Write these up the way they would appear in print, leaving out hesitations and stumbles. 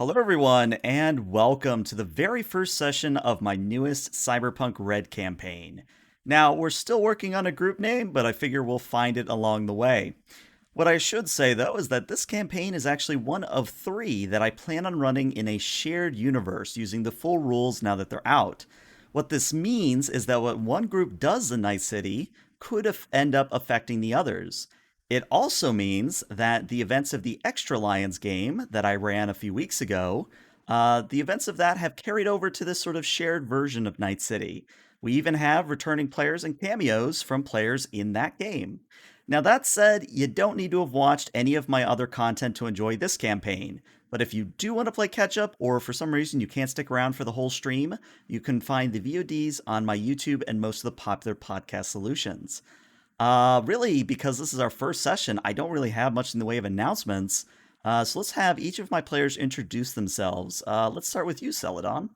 Hello, everyone, and welcome to the very first session of my newest Cyberpunk Red campaign. Now, we're still working on a group name, but I figure we'll find it along the way. What I should say, though, is that this campaign is actually one of three that I plan on running in a shared universe using the full rules now that they're out. What this means is that what one group does in Night City could end up affecting the others. It also means that the events of the Extra Lions game that I ran a few weeks ago, the events of that have carried over to this sort of shared version of Night City. We even have returning players and cameos from players in that game. Now, that said, you don't need to have watched any of my other content to enjoy this campaign. But if you do want to play catch up, or for some reason you can't stick around for the whole stream, you can find the VODs on my YouTube and most of the popular podcast solutions. Really, because this is our first session, I don't really have much in the way of announcements. So let's have each of my players introduce themselves. Let's start with you, Celadon.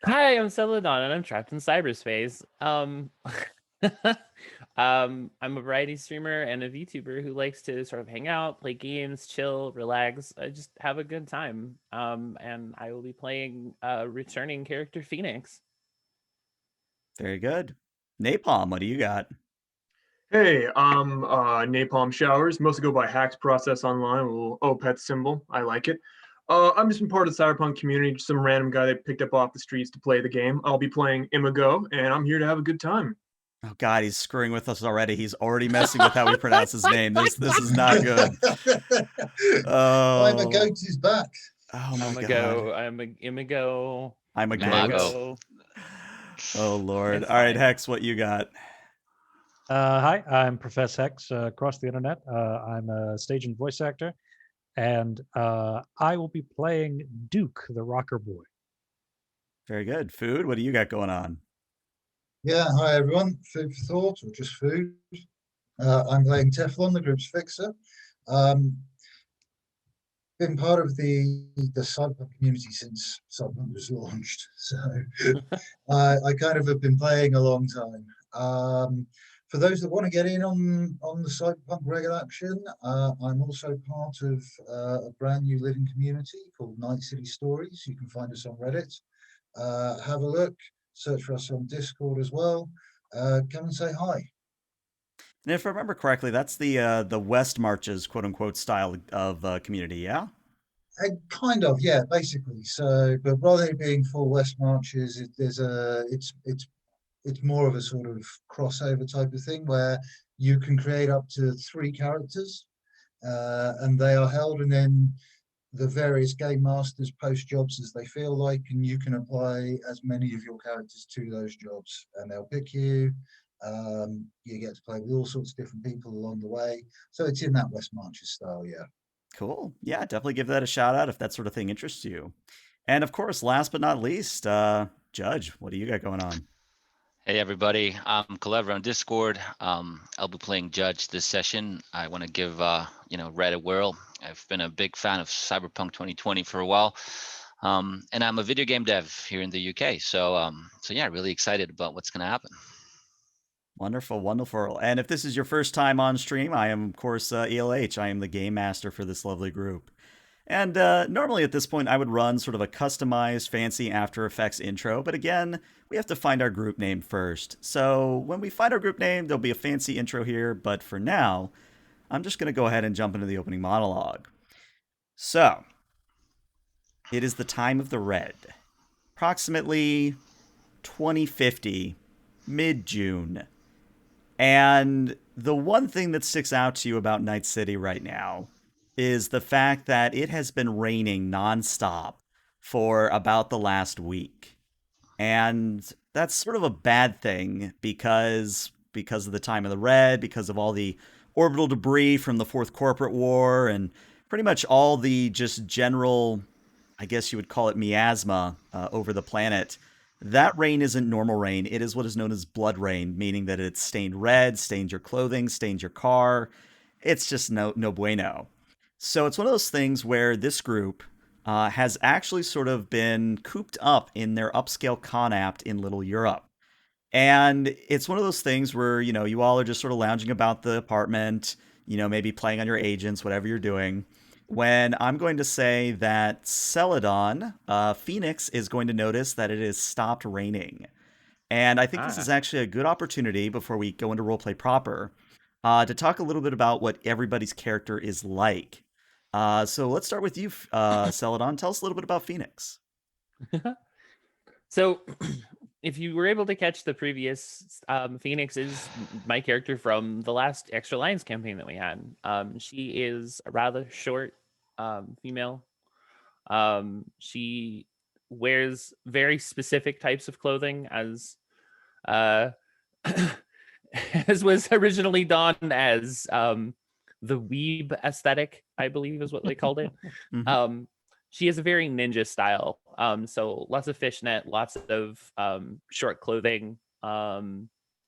Hi, I'm Celadon, and I'm trapped in cyberspace. I'm a variety streamer and a VTuber who likes to sort of hang out, play games, chill, relax, just have a good time. And I will be playing returning character Phoenix. Very good. Napalm, what do you got? Hey, I'm Napalm Showers. Mostly go by Hacks Process Online, a little OPET symbol. I like it. I'm just been part of the Cyberpunk community, just some random guy they picked up off the streets to play the game. I'll be playing Imago, and I'm here to have a good time. Oh God, he's screwing with us already. He's already messing with how we pronounce his name. This is not good. I'm a Oh, goat is back. oh my I'm a God. go. I'm a Imago. I'm a goat. Mago. Oh Lord. It's All right, fine. Hex, what you got? Hi, I'm Professor Hex across the internet. I'm a stage and voice actor, and I will be playing Duke, the rocker boy. Very good. Food, what do you got going on? Yeah, hi everyone. Food for thought or just food. I'm playing Teflon, the group's fixer. Um, been part of the Cyberpunk community since Cyberpunk was launched, so I kind of have been playing a long time. For those that want to get in on the Cyberpunk regular action, I'm also part of a brand new living community called Night City Stories. You can find us on Reddit. Have a look, search for us on Discord as well. Come and say hi. And if I remember correctly, that's the West Marches, quote unquote, style of community, yeah? Kind of, yeah, basically. So, but rather than being full West Marches, it's more of a sort of crossover type of thing where you can create up to 3 characters, and they are held, and then the various game masters post jobs as they feel like, and you can apply as many of your characters to those jobs, and they'll pick you. You get to play with all sorts of different people along the way. So it's in that West Marches style, yeah. Cool. Yeah, definitely give that a shout out if that sort of thing interests you. And of course, last but not least, Judge, what do you got going on? Hey everybody, I'm Clever on Discord. I'll be playing Judge this session. I want to give Red a whirl. I've been a big fan of Cyberpunk 2020 for a while, and I'm a video game dev here in the UK. So yeah, really excited about what's going to happen. Wonderful, wonderful. And if this is your first time on stream, I am, of course, ELH. I am the game master for this lovely group. And normally at this point, I would run sort of a customized, fancy After Effects intro. But again, we have to find our group name first. So when we find our group name, there'll be a fancy intro here. But for now, I'm just going to go ahead and jump into the opening monologue. So, it is the time of the red. Approximately 2050, mid June. And the one thing that sticks out to you about Night City right now is the fact that it has been raining nonstop for about the last week. And that's sort of a bad thing because of the time of the red, because of all the orbital debris from the fourth corporate war and pretty much all the just general, I guess you would call it miasma over the planet. That rain isn't normal rain. It is what is known as blood rain, meaning that it's stained red, stained your clothing, stained your car. It's just no bueno. So it's one of those things where this group has actually sort of been cooped up in their upscale conapt in Little Europe. And it's one of those things where, you all are just sort of lounging about the apartment, maybe playing on your agents, whatever you're doing. when I'm going to say that Celadon, Phoenix, is going to notice that it has stopped raining. And I think this is actually a good opportunity before we go into roleplay proper to talk a little bit about what everybody's character is like. So let's start with you, Celadon. Tell us a little bit about Phoenix. So, if you were able to catch the previous, Phoenix is my character from the last Extra Lines campaign that we had. She is a rather short female. She wears very specific types of clothing, uh, as was originally done as the weeb aesthetic, I believe is what they called it. Mhm. She has a very ninja style. So lots of fishnet, lots of short clothing.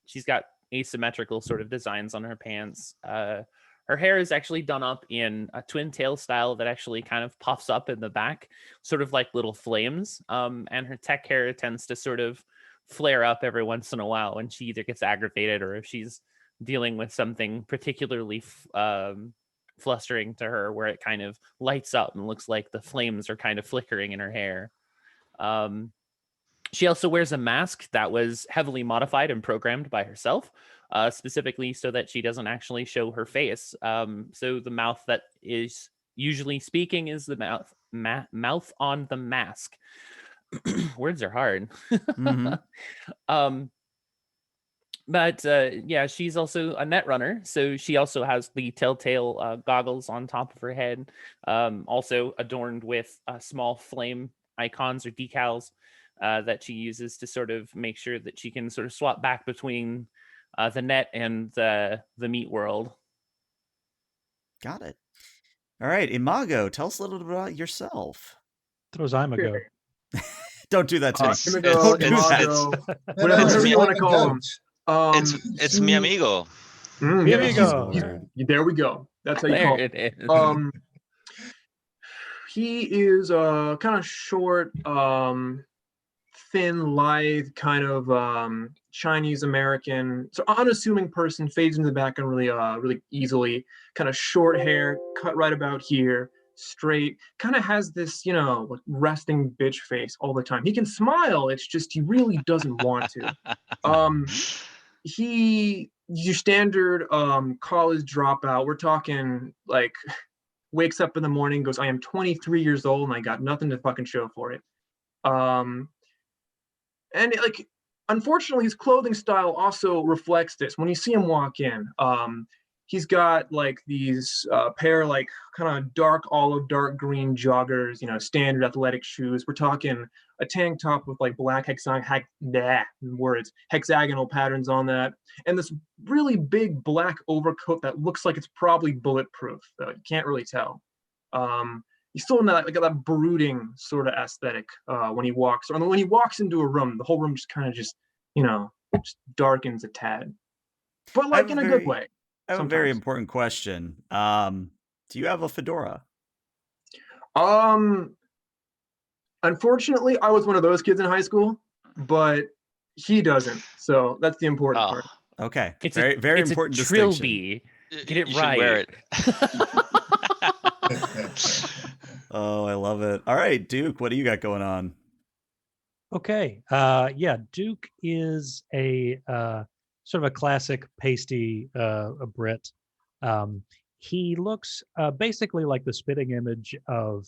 She's got asymmetrical sort of designs on her pants. Her hair is actually done up in a twin tail style that actually kind of puffs up in the back, sort of like little flames. And her tech hair tends to sort of flare up every once in a while when she either gets aggravated or if she's dealing with something particularly flustering to her, where it kind of lights up and looks like the flames are kind of flickering in her hair. She also wears a mask that was heavily modified and programmed by herself, specifically so that she doesn't actually show her face. So the mouth that is usually speaking is the mouth on the mask. Words are hard. Mhm. But yeah, she's also a net runner, so she also has the telltale goggles on top of her head, also adorned with small flame icons or decals that she uses to sort of make sure that she can sort of swap back between the net and the meat world. Got it. All right, Imago, tell us a little bit about yourself. Throws I'm a go. Don't do that to me. Imago, Don't do that. Imago, No, whatever me. you want to I'm a call him. goat. It's mi amigo. Mi Yeah, amigo. there we go. That's how you There call it is. He is kind of short, thin, lithe, kind of Chinese American, so unassuming person, fades into the background really easily. Kind of short hair, cut right about here, straight. Kind of has this, like resting bitch face all the time. He can smile. It's just he really doesn't want to. He your standard college dropout. We're talking like wakes up in the morning, goes, I am 23 years old and I got nothing to fucking show for it. And like, unfortunately, his clothing style also reflects this. When you see him walk in, he's got like these pair like kind of dark olive, dark green joggers, standard athletic shoes. We're talking a tank top with like black hexagonal patterns on that, and this really big black overcoat that looks like it's probably bulletproof. Though you can't really tell. He's still in that brooding sort of aesthetic when he walks, or when he walks into a room, the whole room just kind of just darkens a tad, but I have like in a good way. I have a very Sometimes. important question. Do you have a fedora? Unfortunately, I was one of those kids in high school, but he doesn't. So that's the important part. Okay. It's very it's important a distinction. trilby. Get it You right. should wear it. Oh, I love it. All right, Duke, what do you got going on? Okay. Yeah, Duke is a sort of a classic pasty a Brit. He looks basically like the spitting image of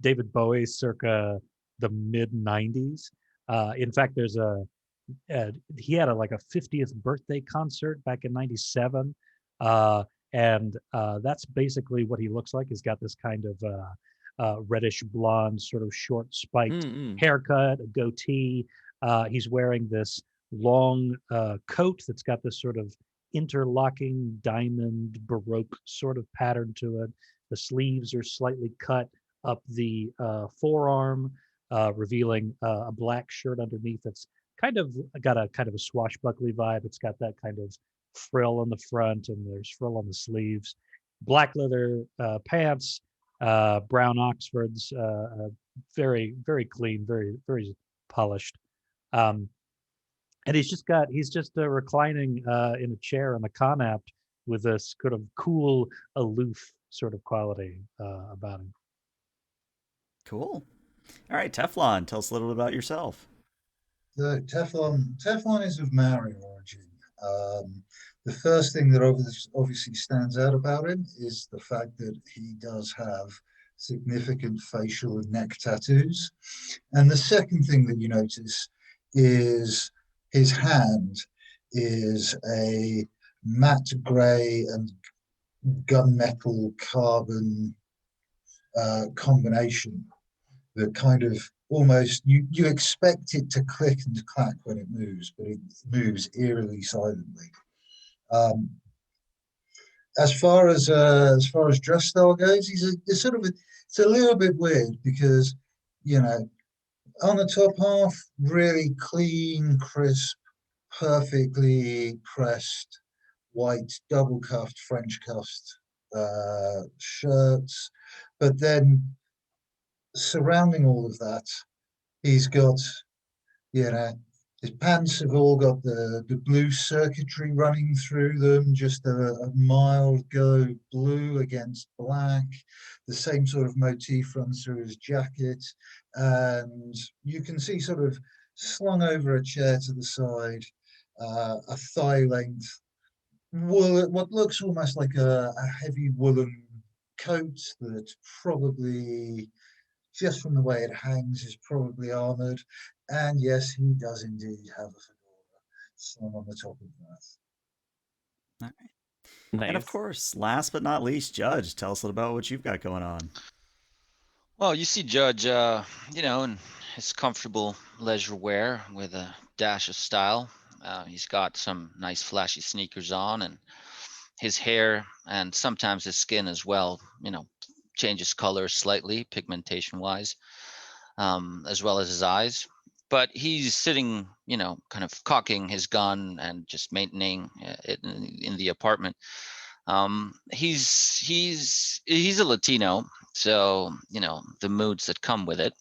David Bowie circa the mid 90s. In fact, there's he had like a 50th birthday concert back in 97. And that's basically what he looks like. He's got this kind of reddish blonde, sort of short spiked haircut, a goatee. He's wearing this long coat that's got this sort of interlocking diamond Baroque sort of pattern to it. The sleeves are slightly cut up the forearm, revealing a black shirt underneath that's kind of got a kind of a swashbuckly vibe. It's got that kind of frill on the front and there's frill on the sleeves. Black leather pants, brown Oxfords, very, very clean, very, very polished. And he's just reclining in a chair in the Connaught with this kind of cool, aloof sort of quality about him. Cool. All right, Teflon, tell us a little bit about yourself. The Teflon is of Maori origin. The first thing that obviously stands out about him is the fact that he does have significant facial and neck tattoos. And the second thing that you notice is his hand is a matte gray and gunmetal carbon combination that kind of almost you expect it to click and clack when it moves, but it moves eerily silently. Um, as far as dress style goes, he's sort of it's a little bit weird because you know on the top half really clean, crisp, perfectly pressed white double cuffed French cuffed shirts, but then surrounding all of that, he's got, you know, his pants have all got the blue circuitry running through them, just a mild go blue against black. The same sort of motif runs through his jacket. And you can see sort of slung over a chair to the side, a thigh length wool, what looks almost like a heavy woolen coat that probably just from the way it hangs, is probably armored. And yes, he does indeed have a fedora slung on the top of that. All right. And of Nice. course, last but not least, Judge, tell us a little about what you've got going on. Well, you see Judge, in his comfortable leisure wear with a dash of style. He's got some nice flashy sneakers on, and his hair and sometimes his skin as well, changes color slightly, pigmentation wise, as well as his eyes. But he's sitting, kind of cocking his gun and just maintaining it in the apartment. He's a Latino, so the moods that come with it,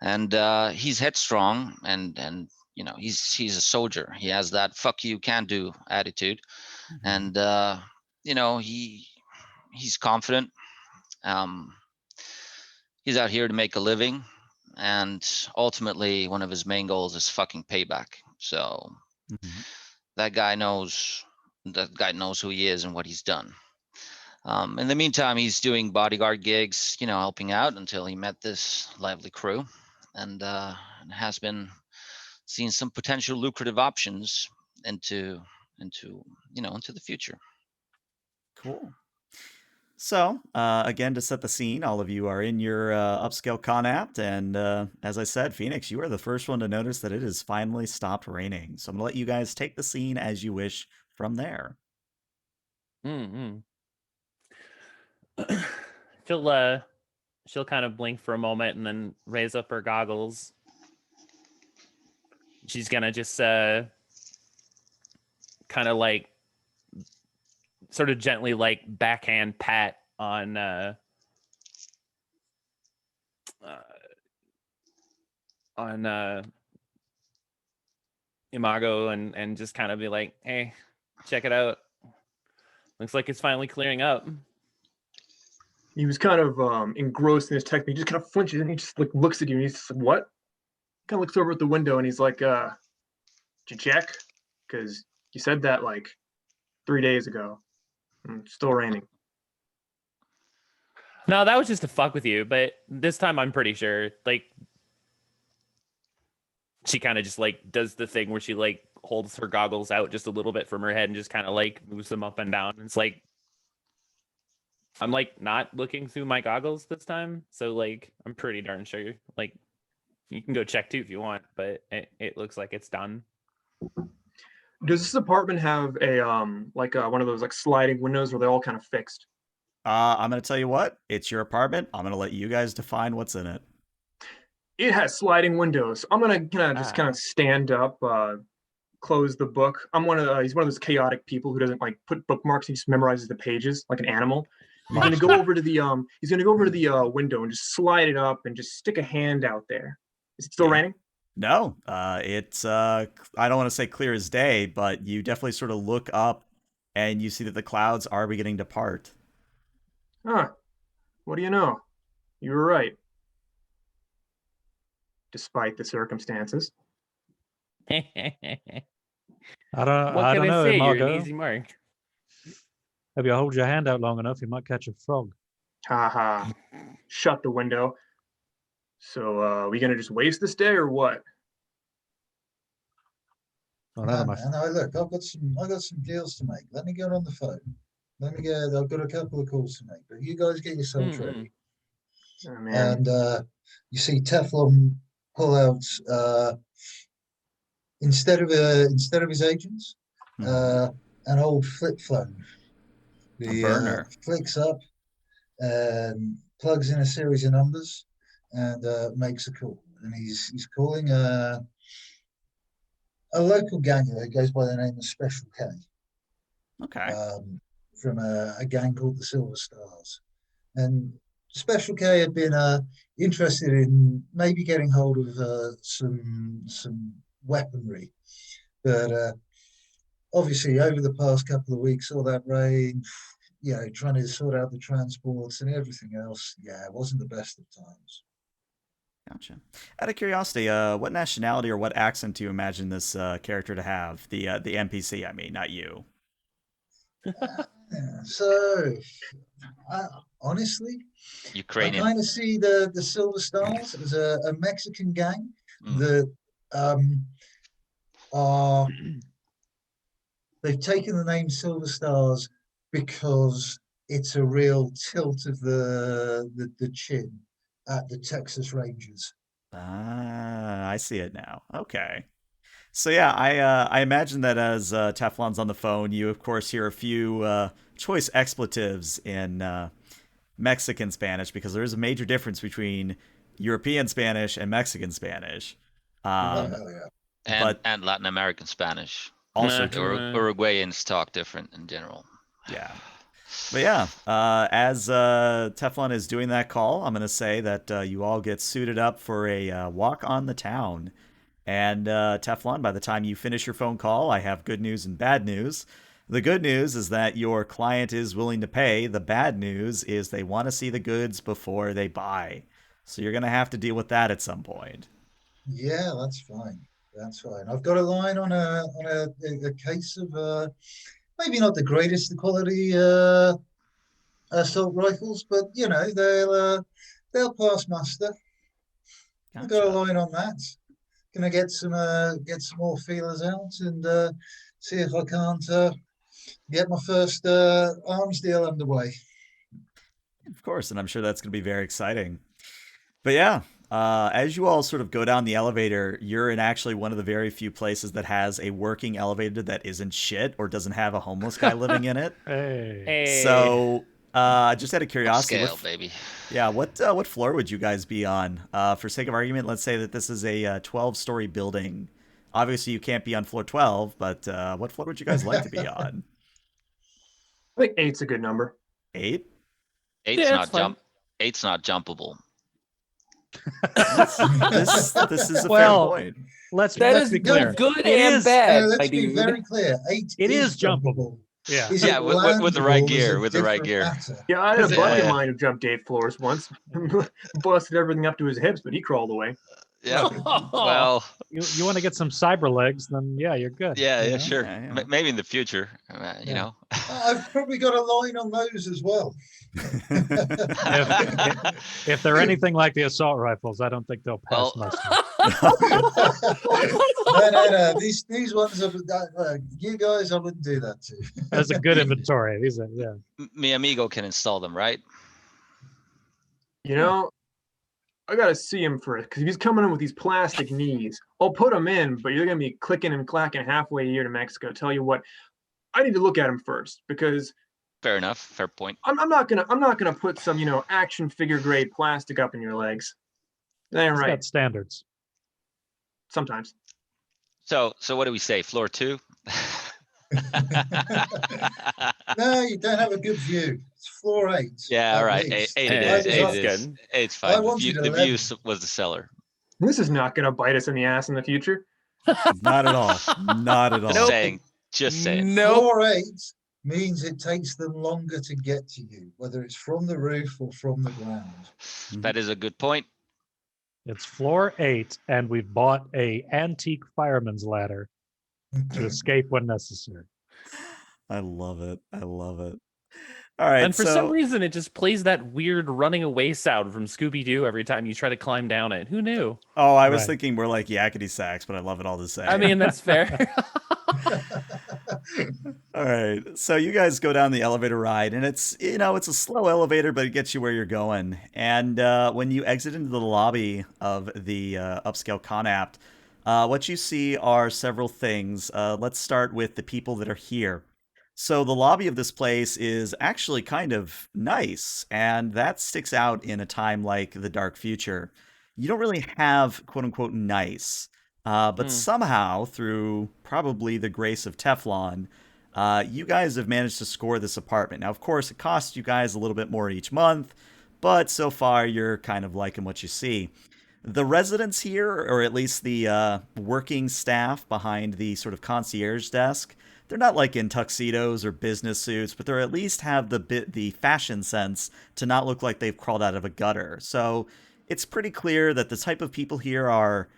and he's headstrong, and he's a soldier. He has that "fuck you, can do" attitude, and he's confident. Um, he's out here to make a living, and ultimately, one of his main goals is fucking payback. So Mhm. that guy knows who he is and what he's done. In the meantime, he's doing bodyguard gigs, helping out until he met this lively crew, and has been seeing some potential lucrative options into the future. Cool. So, again, to set the scene, all of you are in your upscale con apt, and as I said, Phoenix, you are the first one to notice that it has finally stopped raining. So I'm gonna let you guys take the scene as you wish from there. Mm-hmm. She'll kind of blink for a moment and then raise up her goggles. She's gonna just kind of like sort of gently like backhand pat on Imago and just kind of be like, hey, check it out. Looks like it's finally clearing up. He was kind of engrossed in his technique. He just kind of flinches and he just like looks at you and he's just like, "What?" Kind of looks over at the window and he's like, "Did you check? Because you said that like 3 days ago. And it's still raining." No, that was just to fuck with you, but this time I'm pretty sure. Like, she kind of just like does the thing where she like holds her goggles out just a little bit from her head and just kind of like moves them up and down. It's like I'm like not looking through my goggles this time, so like I'm pretty darn sure. Like, you can go check too if you want, but it looks like it's done. Does this apartment have a one of those like sliding windows where they're all kind of fixed? I'm gonna tell you what, it's your apartment. I'm gonna let you guys define what's in it. It has sliding windows. I'm gonna kind of stand up, close the book. He's one of those chaotic people who doesn't like put bookmarks. He just memorizes the pages like an animal. He's gonna go over to the window and just slide it up and just stick a hand out there. Is it still Okay. raining? No, it's I don't want to say clear as day, but you definitely sort of look up and you see that the clouds are beginning to part. Huh. What do you know? You were right. Despite the circumstances. What I can don't I know, say? You're an Margot. easy mark. If you hold your hand out long enough, you might catch a frog. Ha ha. Shut the window. So, we gonna just waste this day or what? Well, none of my And look, I've got some deals to make. Let me get on the phone. I've got a couple of calls to make, but you guys get yourselves Mm-mm. ready. Oh, man. And you see Teflon pull out instead of his agents, Mhm. an old flip phone. A He burner. flicks up and plugs in a series of numbers and makes a call. And he's calling a local ganger that goes by the name of Special K, Okay. from a gang called the Silver Stars. And Special K had been interested in maybe getting hold of some weaponry, but obviously over the past couple of weeks, all that rain, trying to sort out the transports and everything else, it wasn't the best of times. Gotcha. Out of curiosity, what nationality or what accent do you imagine this character to have? The NPC, I mean, not you. So, honestly, I Ukrainian. kind of see the Silver Stars as a Mexican gang Mm. that are they've taken the name Silver Stars because it's a real tilt of the chin at the Texas Rangers. Ah, I see it now. Okay. So yeah, I imagine that as Teflon's on the phone, you of course hear a few choice expletives in Mexican Spanish because there is a major difference between European Spanish and Mexican Spanish. Oh, Um, hell yeah. but And Latin American Spanish. also Uruguayans talk different in general. yeah. But yeah, as Teflon is doing that call, I'm going to say that you all get suited up for a walk on the town. And Teflon, by the time you finish your phone call, I have good news and bad news. The good news is that your client is willing to pay. The bad news is they want to see the goods before they buy. So you're going to have to deal with that at some point. Yeah, that's fine. That's fine. I've got a line on a case of maybe not the greatest quality assault rifles, but they'll pass muster. I've got a Gotcha. line on that. Gonna get some more feelers out and see if I can't get my first arms deal underway. Of course, and I'm sure that's going to be very exciting. But yeah, as you all sort of go down the elevator, you're in actually one of the very few places that has a working elevator that isn't shit or doesn't have a homeless guy living in it. Hey. Hey. So, just out of curiosity, Upscale, baby. yeah, what floor would you guys be on? For sake of argument, let's say that this is a 12-story building. Obviously, you can't be on floor 12, but what floor would you guys like to be on? I think eight's a good number. 8? Eight's Yeah, not it's fine. Eight's not jumpable. This is a Well, fair point. let's That let's is be clear. good It and is- bad, my Let's be dude. very clear. 8 It is is jumpable. Yeah. Is Yeah, it with the right landable is gear, a with the right different gear. matter. Yeah, I had a Yeah, buddy of yeah. mine who jumped 8 floors once, busted everything up to his hips, but he crawled away. Yeah. Well, You want to get some cyber legs, then yeah, you're good. yeah, you yeah, know? sure. Yeah. Maybe in the future, you Yeah. know. I've probably got a line on those as well. If they're anything like the assault rifles, I don't think they'll pass Well, muster. No. These ones are you guys. I wouldn't do that to. That's a good inventory. These are yeah. Mi amigo can install them, right? You know, I gotta see him first because if he's coming in with these plastic knees, I'll put him in, but you're gonna be clicking and clacking halfway here to Mexico. Tell you what, I need to look at him first because Fair enough. Fair point. I'm not gonna put some action figure grade plastic up in your legs. That ain't It's right. got standards. Sometimes. So what do we say? Floor 2? No, you don't have a good view. It's floor 8. Yeah, at all right. least. Eight it Yeah, is. I Eight was it up- is. good. Eight's I fine. wanted The view 11. was the seller. This is not gonna bite us in the ass in the future. Not at all. Not at all. Just Nope. saying. Just saying. Nope. Floor 8 means it takes them longer to get to you, whether it's from the roof or from the ground. That is a good point. It's floor 8, and we've bought a antique fireman's ladder to escape when necessary. I love it. I love it. All right, And for some so reason, it just plays that weird running away sound from Scooby Doo every time you try to climb down it. Who knew? oh, I was Right. thinking more like yakety sax, but I love it all the same. I mean, that's fair. All right. So you guys go down the elevator ride, and it's a slow elevator, but it gets you where you're going. And when you exit into the lobby of the upscale Conapt, what you see are several things. Let's start with the people that are here. So the lobby of this place is actually kind of nice, and that sticks out in a time like the dark future. You don't really have quote unquote nice. But Hmm. somehow, through probably the grace of Teflon, you guys have managed to score this apartment. Now, of course, it costs you guys a little bit more each month, but so far you're kind of liking what you see. The residents here, or at least the working staff behind the sort of concierge desk, they're not like in tuxedos or business suits, but they at least have the fashion sense to not look like they've crawled out of a gutter. So it's pretty clear that the type of people here are,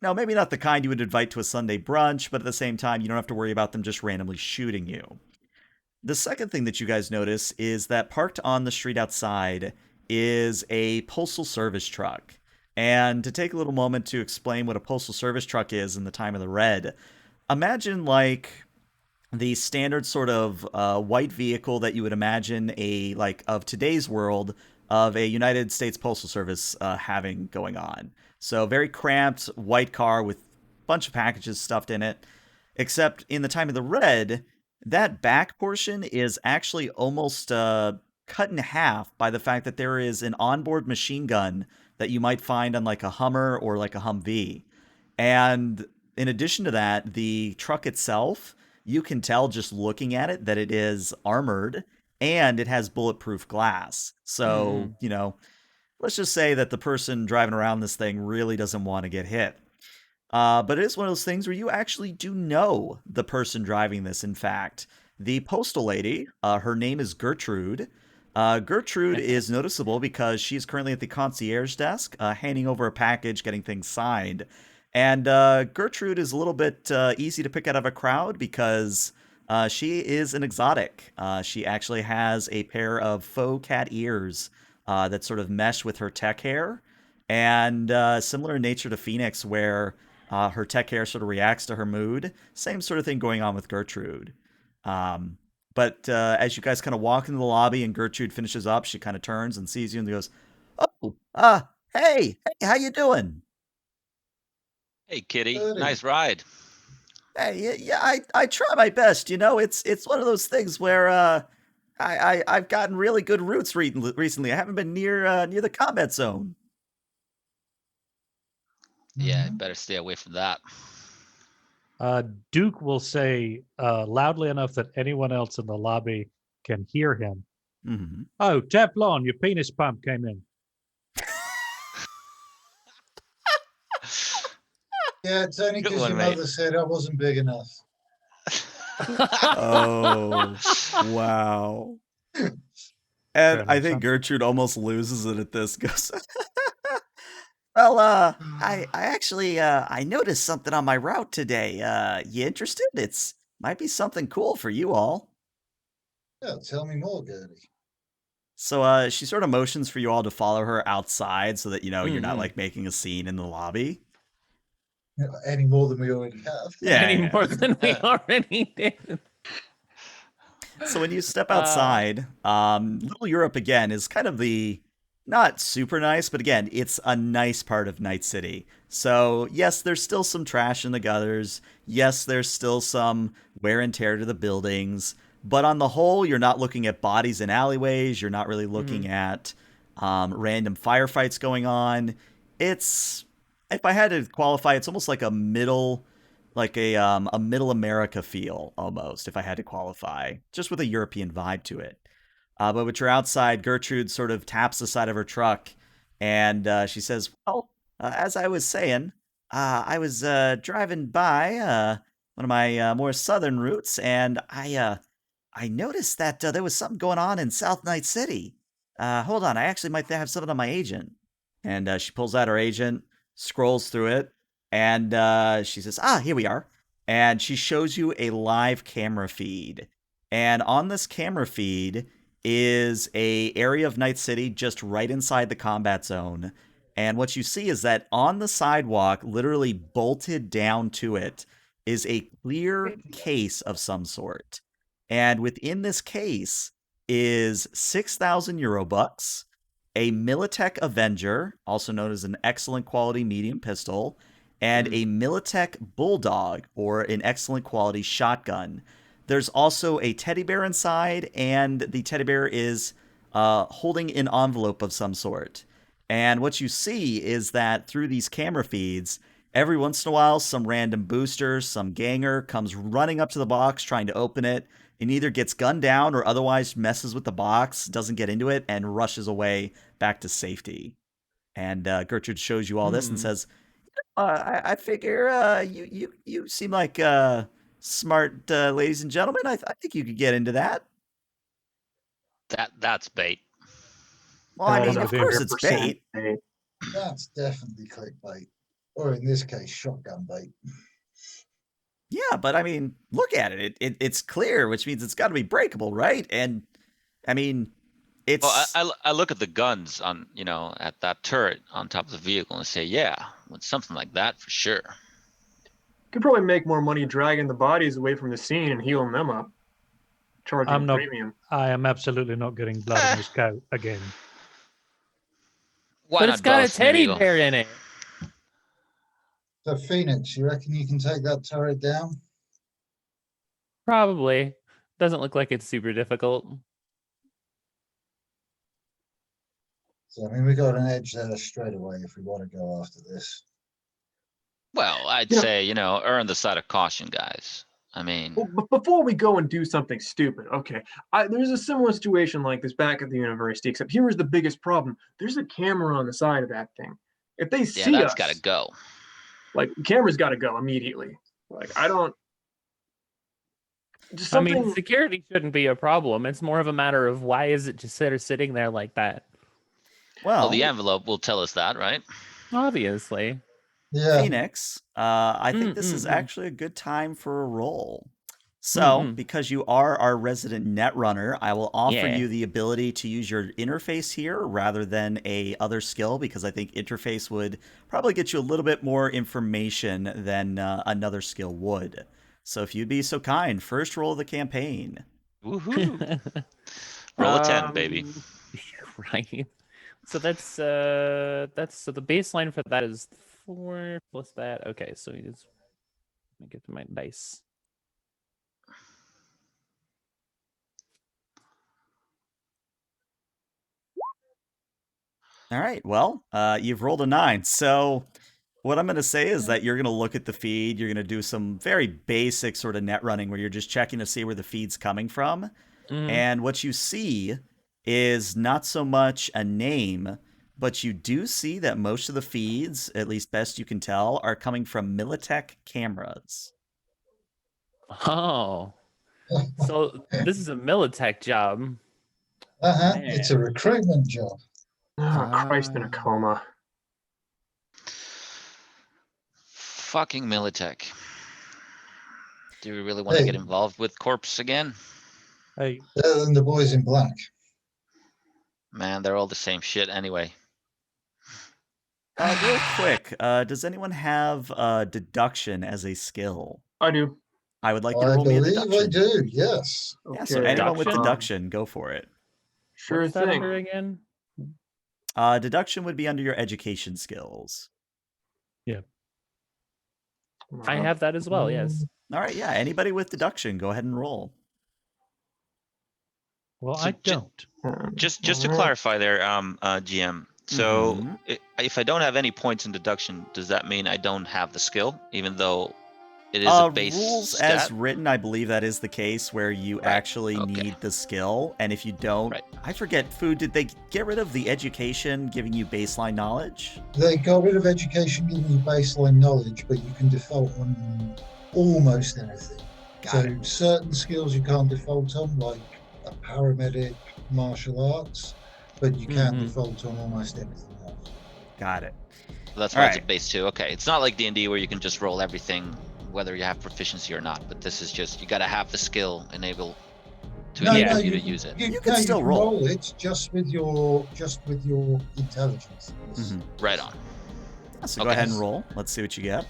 maybe not the kind you would invite to a Sunday brunch, but at the same time, you don't have to worry about them just randomly shooting you. The second thing that you guys notice is that parked on the street outside is a postal service truck. And to take a little moment to explain what a postal service truck is in the time of the Red, imagine like the standard sort of white vehicle that you would imagine of today's world of a United States Postal Service having going on. So very cramped white car with a bunch of packages stuffed in it. Except in the time of the Red, that back portion is actually almost cut in half by the fact that there is an onboard machine gun that you might find on like a Hummer or like a Humvee. And in addition to that, the truck itself, you can tell just looking at it that it is armored and it has bulletproof glass. So, Mm. let's just say that the person driving around this thing really doesn't want to get hit. But it is one of those things where you actually do know the person driving this, in fact. The postal lady, her name is Gertrude. Gertrude is noticeable because she's currently at the concierge desk, handing over a package, getting things signed. And Gertrude is a little bit easy to pick out of a crowd because she is an exotic. She actually has a pair of faux cat ears that sort of mesh with her tech hair. And similar in nature to Phoenix, where her tech hair sort of reacts to her mood. Same sort of thing going on with Gertrude. Um, but as you guys kind of walk into the lobby and Gertrude finishes up, she kind of turns and sees you and goes, "Oh, hey, how you doing? Hey, Kitty, Birdie. nice ride. Hey, yeah, I try my best. It's one of those things where I've gotten really good routes recently. I haven't been near the combat zone." Yeah, Mhm. better stay away from that. Duke will say loudly enough that anyone else in the lobby can hear him. Mm-hmm. Oh, Teflon, your penis pump came in. Yeah, it's only Good because one, your mate. mother said I wasn't big enough. Oh, wow. Fair And I enough, think son. Gertrude almost loses it at this. Goes, well, I actually I noticed something on my route today. You interested? It's might be something cool for you all. Yeah, tell me more, Gertie. So she sort of motions for you all to follow her outside so that you're not Mm-mm. like making a scene in the lobby. Any more than we already have. Yeah, Any yeah. more than we already did. So when you step Uh, outside, Little Europe again is kind of the not super nice, but again, it's a nice part of Night City. So yes, there's still some trash in the gutters. Yes, there's still some wear and tear to the buildings. But on the whole, you're not looking at bodies in alleyways. You're not really looking mhm. at random firefights going on. It's, if I had to qualify, it's almost like a middle America feel almost, if I had to qualify, just with a European vibe to it. But when you're outside, Gertrude sort of taps the side of her truck, and she says, "Well, as I was saying, I was driving by one of my more southern routes, and I noticed that there was something going on in South Night City. Hold on, I actually might have something on my agent. And she pulls out her agent, scrolls through it, and she says, "Ah, here we are." And she shows you a live camera feed. And on this camera feed is a area of Night City just right inside the combat zone. And what you see is that on the sidewalk, literally bolted down to it, is a clear case of some sort. And within this case is 6,000 Euro bucks, a Militech Avenger, also known as an excellent quality medium pistol, and a Militech Bulldog, or an excellent quality shotgun. There's also a teddy bear inside, and the teddy bear is holding an envelope of some sort. And what you see is that through these camera feeds, every once in a while, some random booster, some ganger comes running up to the box trying to open it, and either gets gunned down or otherwise messes with the box, doesn't get into it, and rushes away back to safety. And Gertrude shows you all this and says, I figure you seem like smart ladies and gentlemen. I think you could get into that. That's bait. Well, I That is mean, of course it's 100% bait. bait. That's definitely clickbait, or in this case, shotgun bait. Yeah, but I mean, look at it. It's clear, which means it's got to be breakable, right? And I mean, it's Well, I look at the guns on, at that turret on top of the vehicle and say, yeah, with something like that for sure. Could probably make more money dragging the bodies away from the scene and healing them up. Charging I'm not- premium. I am absolutely not getting blood on this coat again. Why But not it's got a both, teddy Amigo? bear in it. So Phoenix, you reckon you can take that turret down? Probably. Doesn't look like it's super difficult. So I mean, we got an edge there straight away if we want to go after this. Well, I'd You know- say, err on the side of caution, guys. I mean, Well, but before we go and do something stupid, okay, there's a similar situation like this back at the university, except here is the biggest problem. There's a camera on the side of that thing. If they yeah, see that's us, got to go. like, the camera's got to go immediately. Like, I don't. Just I something. mean, security shouldn't be a problem. It's more of a matter of why is it just sitting there like that? Well, well, the envelope will tell us that, right? Obviously. Yeah, Phoenix, I think this is Mm. actually a good time for a roll. So, because you are our resident netrunner, I will offer Yeah. you the ability to use your interface here rather than a other skill, because I think interface would probably get you a little bit more information than another skill would. So, if you'd be so kind, first roll of the campaign. Woohoo! Roll a 10, baby. Right. So that's so the baseline for that is 4 plus that. Okay, so you just let me get to my dice. All right. Well, you've rolled a 9. So, what I'm going to say is that you're going to look at the feed. You're going to do some very basic sort of net running where you're just checking to see where the feed's coming from. Mhm. And what you see is not so much a name, but you do see that most of the feeds, at least best you can tell, are coming from Militech cameras. Oh, so this is a Militech job. it's a recruitment job. Oh, Christ in a coma. Fucking Militech. Do we really want to Hey. get involved with Corpse again? Hey, Better than the boys in black. Man, they're all the same shit anyway. Real quick, does anyone have deduction as a skill? I do. I would like you to I roll me a believe I deduction. do, yes. Yeah, so Okay, anyone with Deduction? deduction, go for it. Sure What's that under thing. again? Deduction would be under your education skills. I have that as well. Yes. All right, yeah. Anybody with deduction, go ahead and roll. well, So I don't. Just to Alright. clarify there, GM. So Mhm. if I don't have any points in deduction, does that mean I don't have the skill, even though it is a base Rules stat? as written, I believe that is the case where you Right, actually okay. need the skill, and if you don't, Right. I forget. Food? Did they get rid of the education giving you baseline knowledge? They got rid of education giving you baseline knowledge, but you can default on almost anything. Got Certain skills you can't default on, like a paramedic, martial arts, but you can default on almost anything else. Got it. That's All why it's a right. base 2. Okay, it's not like D&D where you can just roll everything, whether you have proficiency or not. But this is just you got to have the skill enable to No, enable no, you to you use it. You can still you can roll. it just with your intelligence. Right on. So go Okay. ahead and roll. Let's see what you get.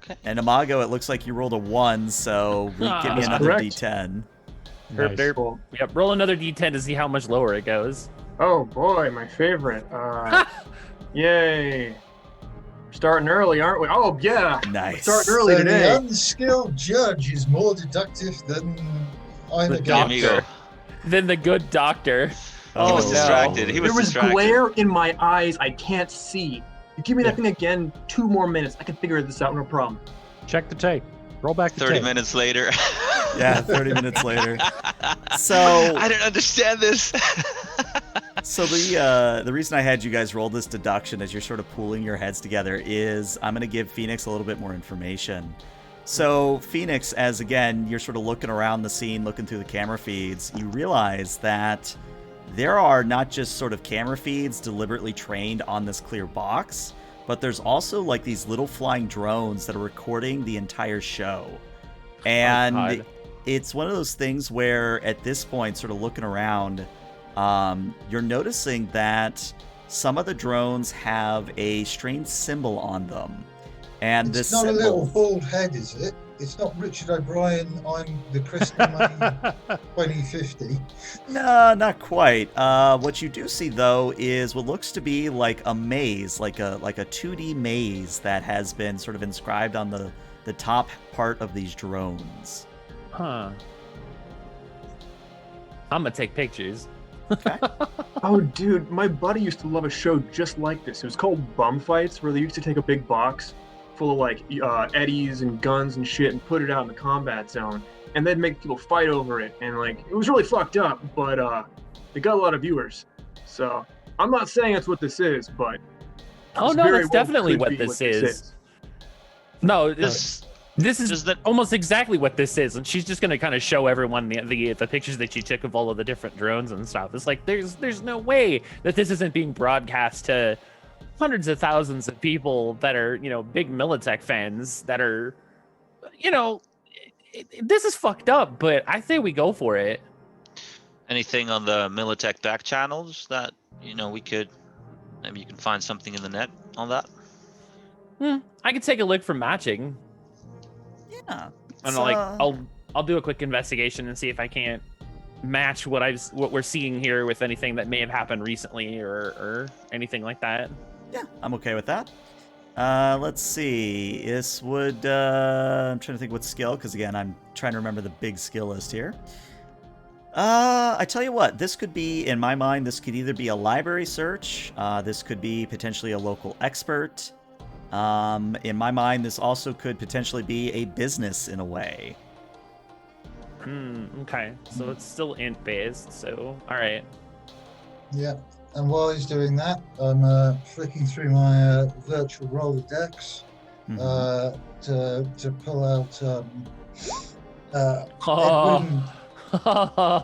Okay. And Imago, it looks like you rolled a 1, so give me That's another correct. D10. Derp, Nice. derp. Cool. Yep, roll another d10 to see how much lower it goes. Oh boy, my favorite. Yay. Starting early, aren't we? Oh yeah. Nice. Starting early So today. the unskilled judge is more deductive than I'm The a Here we go. doctor. Then the good doctor. He Oh, was no. distracted. He was There was distracted. glare in my eyes. I can't see. You give me Yeah. that thing again, 2 more minutes. I can figure this out, no problem. Check the tape. Roll back the 30 tape. minutes later. Yeah, 30 minutes later. So I don't understand this. So the reason I had you guys roll this deduction as you're sort of pooling your heads together is I'm going to give Phoenix a little bit more information. So Phoenix, as again, you're sort of looking around the scene, looking through the camera feeds, you realize that there are not just sort of camera feeds deliberately trained on this clear box, but there's also like these little flying drones that are recording the entire show. And God. it's one of those things where at this point, sort of looking around, you're noticing that some of the drones have a strange symbol on them. And It's this not symbol, a little bald head, is it? It's not Richard O'Brien, I'm the Crystal Money 2050. no, not quite. What you do see though is what looks to be like a maze, like a 2D maze that has been sort of inscribed on the top part of these drones. Huh. I'm gonna take pictures. Oh, dude, my buddy used to love a show just like this. It was called Bum Fights, where they used to take a big box full of like eddies and guns and shit and put it out in the combat zone, and they'd make people fight over it. And like, it was really fucked up, but it got a lot of viewers. So I'm not saying that's what this is, but Oh this no, very that's well definitely could what be this is. No, this is Does that almost exactly what this is, and she's just gonna kind of show everyone the pictures that she took of all of the different drones and stuff. It's like there's no way that this isn't being broadcast to hundreds of thousands of people that are big Militech fans that are this is fucked up, but I say we go for it. anything on the Militech back channels that we could maybe you can find something in the net on that? I could take a look for matching, Yeah. and So- I'll do a quick investigation and see if I can't match what we're seeing here with anything that may have happened recently or anything like that. Yeah, I'm okay with that. Let's see. This would... I'm trying to think what skill, because again, I'm trying to remember the big skill list here. I tell you what, this could be, in my mind, this could either be a library search, this could be potentially a local expert. In my mind, this also could potentially be a business in a way. Okay, so it's still int based, so all right. Yeah, and while he's doing that, I'm flicking through my virtual Rolodex Mhm. to pull out Oh. Edwin.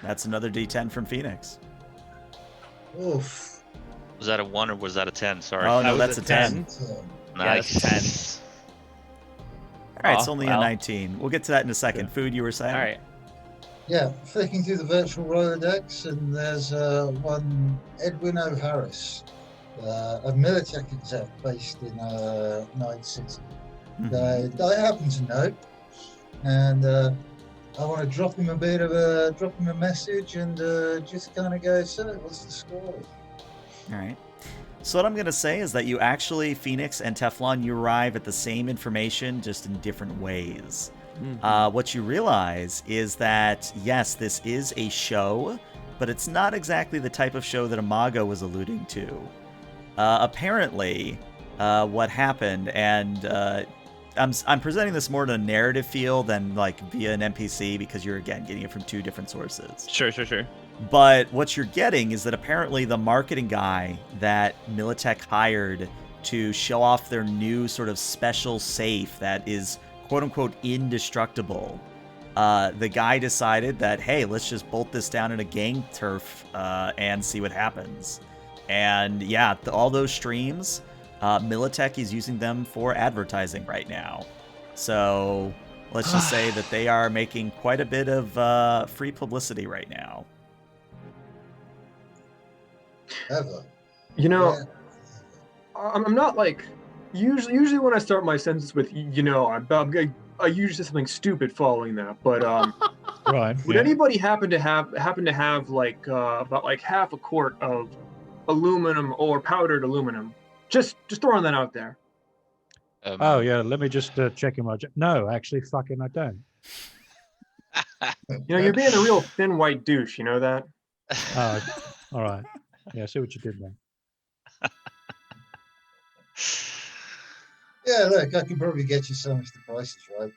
That's another D10 from Phoenix. Oof. Was that a 1 or was that a 10? Sorry. Oh, That no, was that's a a 10. 10. So, Nice. Yeah, that's All right, it's Oh, only well. a 19. We'll get to that in a second. Yeah. Food, you were saying? All right. yeah, flicking through the virtual Rolodex, and there's one Edwin O'Harris, a Militech exec based in Night City. Mhm. that I happen to know, and I want to drop him a message and just kind of go, so what's the score? All right. So what I'm going to say is that you actually, Phoenix and Teflon, you arrive at the same information, just in different ways. What you realize is that, yes, this is a show, but it's not exactly the type of show that Imago was alluding to. Apparently, what happened, and I'm presenting this more in a narrative feel than like via an NPC, because you're, again, getting it from two different sources. Sure. But what you're getting is that apparently the marketing guy that Militech hired to show off their new sort of special safe that is quote unquote indestructible, the guy decided that, hey, let's just bolt this down in a gang turf and see what happens. And yeah, all those streams, Militech is using them for advertising right now. So let's just say that they are making quite a bit of free publicity right now. Ever. You know, Yeah. I'm not like usually when I start my sentence with I usually say something stupid following that. But Right. would yeah. anybody happen to have like about like half a quart of aluminum or powdered aluminum? Just throwing that out there. Oh yeah, let me just check in my. No, actually, fucking, I don't. You know, you're being a real thin white douche. You know that? Oh, all right. Yeah, I see what you did there. Yeah, look, I can probably get you some if the price is right.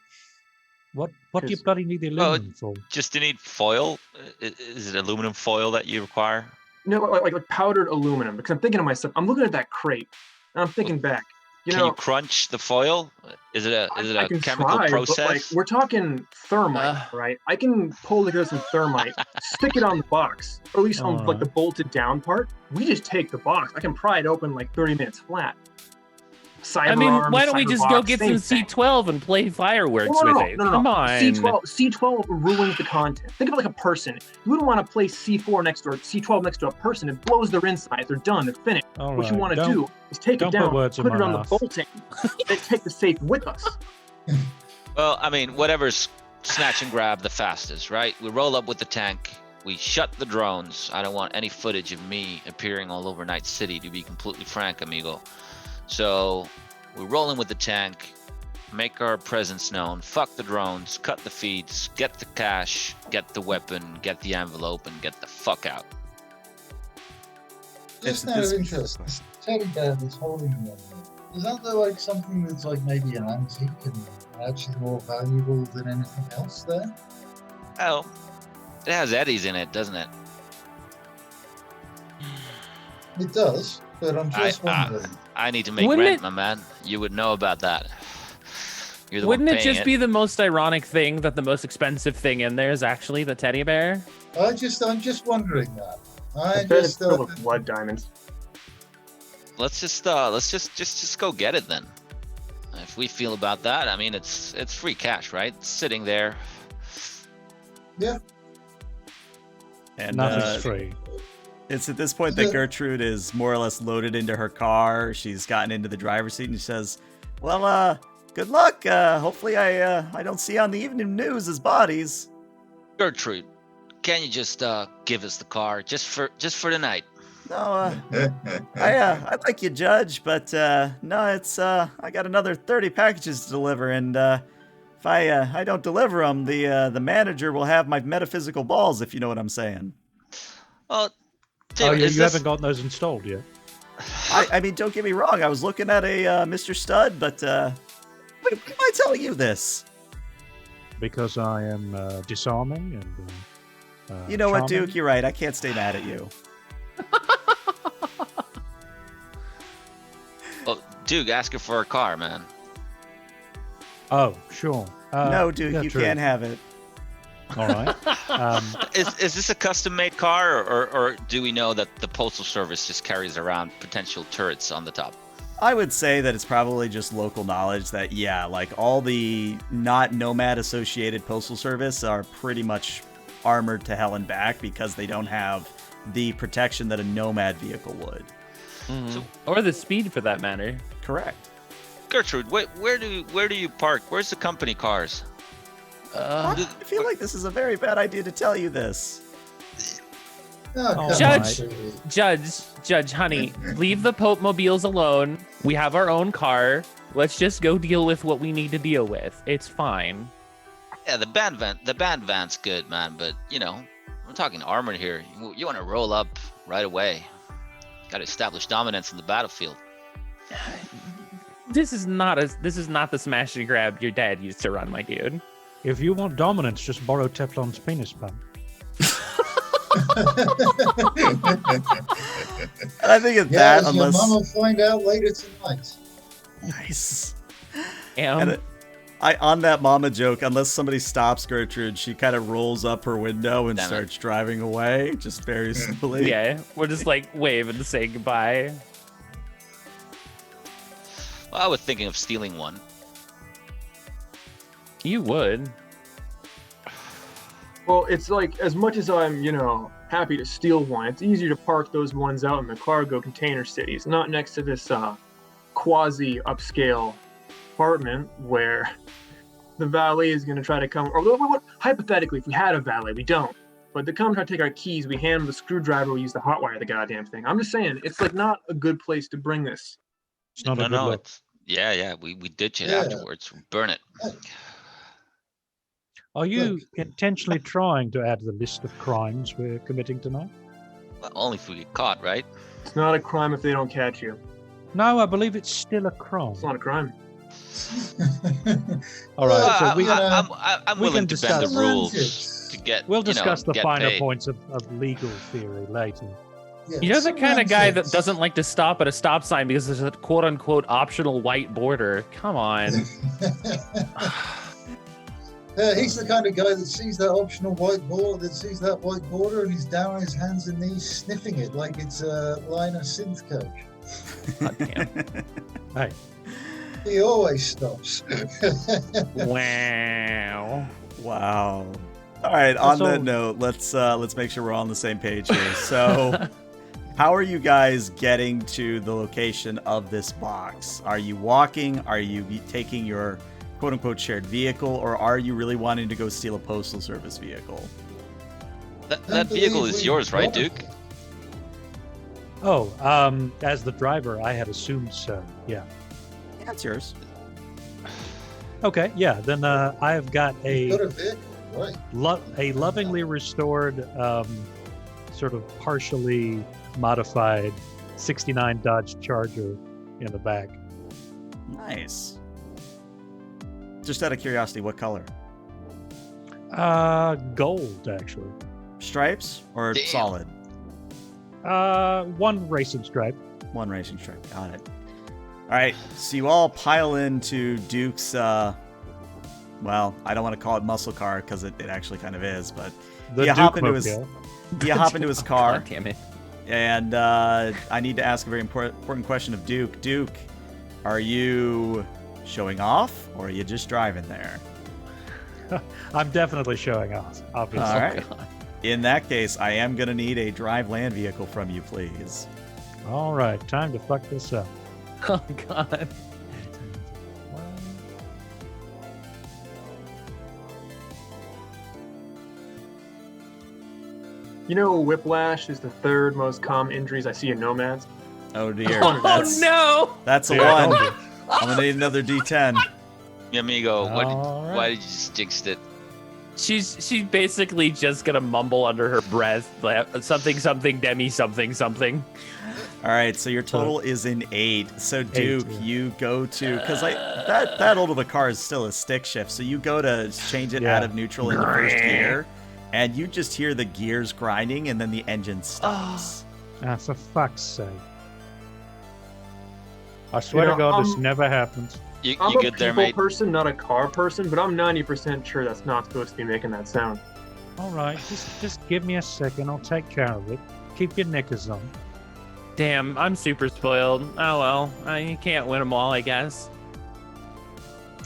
What do you Because- bloody need the Well, aluminum for? Just to need foil? Is it aluminum foil that you require? No, like powdered aluminum. Because I'm thinking to myself, I'm looking at that crate, and I'm thinking back. You Can know, you crunch the foil? Is it I a can chemical try, process? but like we're talking thermite, right? I can pull together some thermite, stick it on the box, or at least on like the bolted down part. We just take the box. I can pry it open like 30 minutes flat. I mean, Cyberarm, why don't we just go Cyberbox, get same some thing. C12 and play fireworks No, with it? Come on. C12 ruins the content. Think of it like a person. You wouldn't want to place C4 next to or C12 next to a person. It blows their insides. They're done. They're finished. All What you right, want to don't- do is take don't it put down, words in put it my on the mouth. bolting, then take the safe with us. Well, I mean, whatever's snatch and grab the fastest, right? We roll up with the tank. We shut the drones. I don't want any footage of me appearing all over Night City, to be completely frank, amigo. So we roll in with the tank, make our presence known, fuck the drones, cut the feeds, get the cash, get the weapon, get the envelope, and get the fuck out. Just It's- out of this- interest, this teddy bear that's holding one, is that though like something that's like maybe an antique and actually more valuable than anything else there? Well, it has eddies in it, doesn't it? It does, but I'm just wondering. I need to make Wouldn't rent, it- my man. You would know about that. You're the Wouldn't one it paying just be the most ironic thing that the most expensive thing in there is actually the teddy bear? I'm just wondering that. I I bet it's just filled with blood diamonds. Let's just go get it then. If we feel about that, I mean, it's free cash, right? It's sitting there. And Nothing's free. it's at this point that Gertrude is more or less loaded into her car. She's gotten into the driver's seat and she says, well, good luck. Hopefully I don't see on the evening news as bodies. Gertrude, can you just give us the car just for the night? No, I like you, Judge, but no, it's I got another 30 packages to deliver, and if I don't deliver them, the manager will have my metaphysical balls, if you know what I'm saying. Well, Oh, David, you haven't gotten those installed yet? I mean, don't get me wrong, I was looking at a Mr. Stud, but why am I telling you this? Because I am disarming and. You know what, charming? Duke? You're right. I can't stay mad at you. Well, Duke, ask her for a car, man. Oh, sure. No, Duke, yeah, you true. can't have it. All right. Is this a custom-made car, or do we know that the Postal Service just carries around potential turrets on the top? I would say that it's probably just local knowledge that, yeah, like all the not Nomad associated postal service are pretty much armored to hell and back because they don't have the protection that a Nomad vehicle would. So- Or the speed for that matter. Correct. Gertrude, where do you park? Where's the company cars? I feel like this is a very bad idea to tell you this. Oh, come Judge. on, Judy. Judge, honey, leave the Pope mobiles alone. We have our own car. Let's just go deal with what we need to deal with. It's fine. Yeah, the band van's good, man. But you know, we're talking armored here. You want to roll up right away. Got to establish dominance in the battlefield. This is not the smash and grab your dad used to run, my dude. If you want dominance, just borrow Teflon's penis pump. And I think it's Yeah, that, your unless mum will find out later tonight. nice. And And On that mama joke, unless somebody stops Gertrude, she kind of rolls up her window and Damn it. starts driving away, just very slowly. Yeah, we're just like waving to say goodbye. Well, I was thinking of stealing one. You would. Well, it's like, as much as I'm, happy to steal one, it's easier to park those ones out in the cargo container cities, not next to this quasi-upscale apartment where the valet is going to try to come. Or hypothetically, if we had a valet, we don't. But they come try to take our keys, we hand them the screwdriver, we use the hotwire the goddamn thing. I'm just saying, it's like not a good place to bring this. It's not a good No, look. it's yeah. We ditch it Yeah. afterwards. Burn it. Are you Look. intentionally trying to add to the list of crimes we're committing tonight? Well, only if we get caught, right? It's not a crime if they don't catch you. No, I believe it's still a crime. It's not a crime. All right, Well, so we, I'm we willing can to bend the discuss- rules to get. we'll discuss the get finer paid. points of legal theory later. You're the kind of guy that doesn't like to stop at a stop sign because there's a quote unquote optional white border. Come on. He's the kind of guy that sees that optional white border, and he's down on his hands and knees sniffing it like it's a line of synth coach. God damn. Hey, He always stops. Wow. Wow. All right. On So- that note, let's make sure we're all on the same page here. So, how are you guys getting to the location of this box? Are you walking? Are you taking your quote unquote shared vehicle, or are you really wanting to go steal a postal service vehicle? That vehicle is yours, right, Duke? oh, as the driver, I had assumed so. Yeah. Yeah, it's yours. Okay. Yeah. Then I have got You've got a a vehicle, right? a lovingly restored, sort of partially modified '69 Dodge Charger in the back. Nice. Just out of curiosity, what color? Gold actually. Stripes or Damn. solid? One racing stripe. One racing stripe. Got it. All right. So you all pile into Duke's. Well, I don't want to call it muscle car because it actually kind of is, but The you hop into Duke-mobile. you hop into his car, God damn it. and I need to ask a very important question of Duke. Duke, are you showing off, or are you just driving there? I'm definitely showing off, obviously. All right. In that case, I am gonna need a drive land vehicle from you, please. All right, time to fuck this up. Oh god. Whiplash is the third most common injuries I see in nomads. Oh dear. Oh no. That's a Yeah, one. told you. I'm gonna need another D10. Amigo, All right. why did you just jinx it? She's basically just gonna mumble under her breath like, something demi something. All right, so your total is an 8. So Duke, yeah. you go to because that old of a car is still a stick shift. So you go to change it out Yeah. of neutral into first gear, and you just hear the gears grinding, and then the engine stops. Ah, for fuck's sake. I swear to God, this never happens. You I'm a good there, people mate? person, not a car person, but I'm 90% sure that's not supposed to be making that sound. All right, just give me a second. I'll take care of it. Keep your knickers on. Damn, I'm super spoiled. Oh well, you can't win them all, I guess.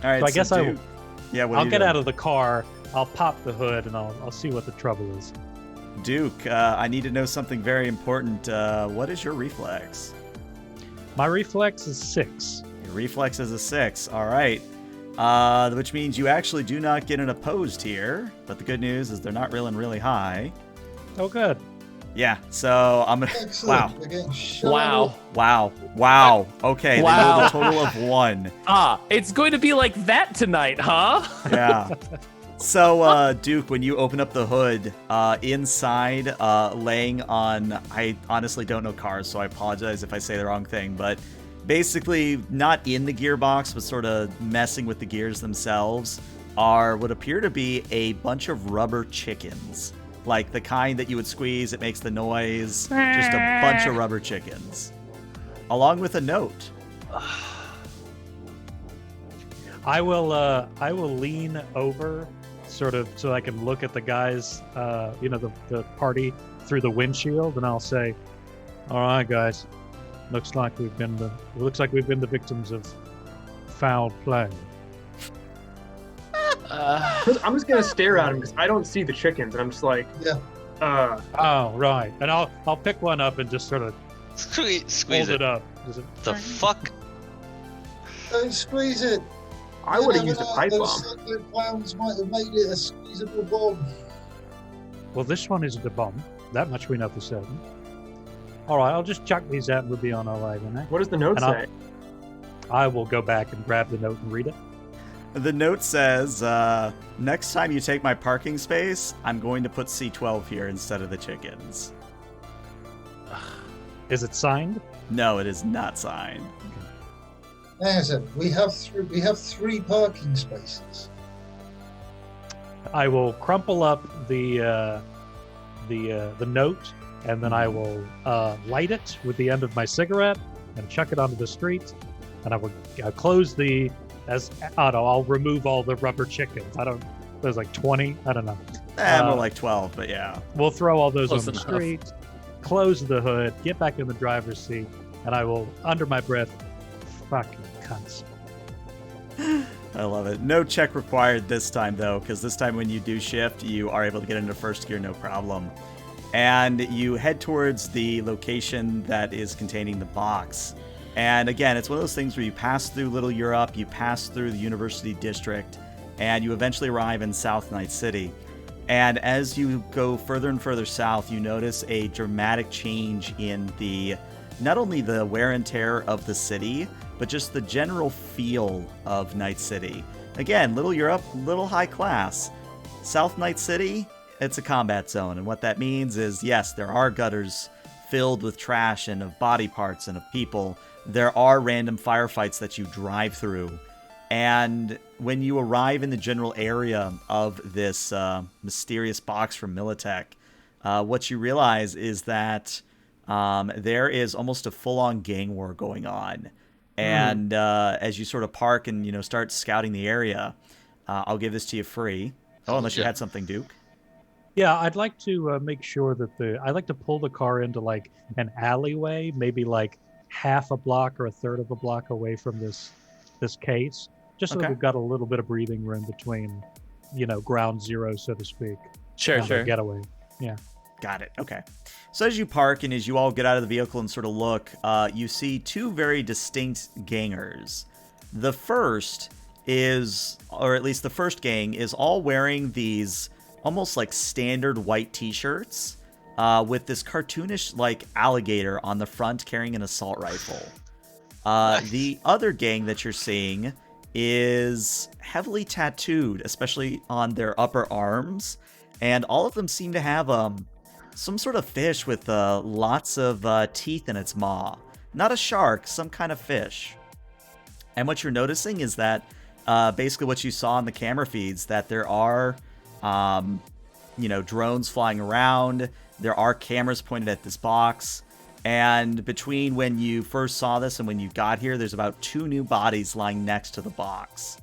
All right, So I guess I will- Duke, yeah, what I'll get out of the car. I'll pop the hood and I'll see what the trouble is. Duke, I need to know something very important. What is your reflex? My reflex is 6. Your reflex is a 6. All right. Which means you actually do not get an opposed here. But the good news is they're not really high. Oh, good. Yeah, so I'm gonna. Excellent. Wow. We're getting shot Wow. Wow. Okay, Wow. they rolled a total of 1. It's going to be like that tonight, huh? Yeah. So, Duke, when you open up the hood, inside, laying on, I honestly don't know cars, so I apologize if I say the wrong thing, but basically not in the gearbox, but sort of messing with the gears themselves, are what appear to be a bunch of rubber chickens. Like the kind that you would squeeze, it makes the noise. Just a bunch of rubber chickens. Along with a note. I will lean over, sort of, so I can look at the guys, the party through the windshield, and I'll say, "All right, guys, looks like we've been the victims of foul play." I'm just gonna stare at him because I don't see the chickens, and I'm just like, Yeah. Oh, right. And I'll pick one up and just sort of Squeeze hold it. it up. Just The fuck? Don't squeeze it. I You would have never used a know, pipe those bomb. cyclone clowns might have made it a squeezable bomb. Well, this one isn't a bomb. That much we know for certain. All right, I'll just chuck these out and we'll be on our way then. Eh? What does the note And say? I will go back and grab the note and read it. The note says, next time you take my parking space, I'm going to put C12 here instead of the chickens. Is it signed? No, it is not signed. Hang on a second. We have three parking spaces. I will crumple up the note, and then I will light it with the end of my cigarette and chuck it onto the street. And I will close the I'll remove all the rubber chickens. There's like 20. I don't know. More like 12, but yeah. We'll throw all those Close on the enough. street, close the hood, get back in the driver's seat, and I will, under my breath, fucking cunts. I love it. No check required this time, though, because this time when you do shift, you are able to get into first gear no problem. And you head towards the location that is containing the box. And again, it's one of those things where you pass through Little Europe, you pass through the University District, and you eventually arrive in South Night City. And as you go further and further south, you notice a dramatic change in not only the wear and tear of the city, but just the general feel of Night City. Again, Little Europe, little high class. South Night City, it's a combat zone, and what that means is, yes, there are gutters filled with trash and of body parts and of people. There are random firefights that you drive through. And when you arrive in the general area of this mysterious box from Militech, what you realize is that there is almost a full-on gang war going on. And as you sort of park and start scouting the area, I'll give this to you free. Oh, unless you had something, Duke. Yeah, I'd like to make sure that I'd like to pull the car into like an alleyway, maybe like half a block or a third of a block away from this case, just so that Okay. we've got a little bit of breathing room between, ground zero, so to speak. Sure, and the sure. getaway. Got it. Okay. So as you park and as you all get out of the vehicle and sort of look, you see two very distinct gangers. The first is, or at least the first gang, is all wearing these almost like standard white t-shirts with this cartoonish like alligator on the front carrying an assault rifle. The other gang that you're seeing is heavily tattooed, especially on their upper arms, and all of them seem to have some sort of fish with lots of teeth in its maw. Not a shark, some kind of fish. And what you're noticing is that basically what you saw in the camera feeds, that there are drones flying around. There are cameras pointed at this box. And between when you first saw this and when you got here, there's about 2 new bodies lying next to the box.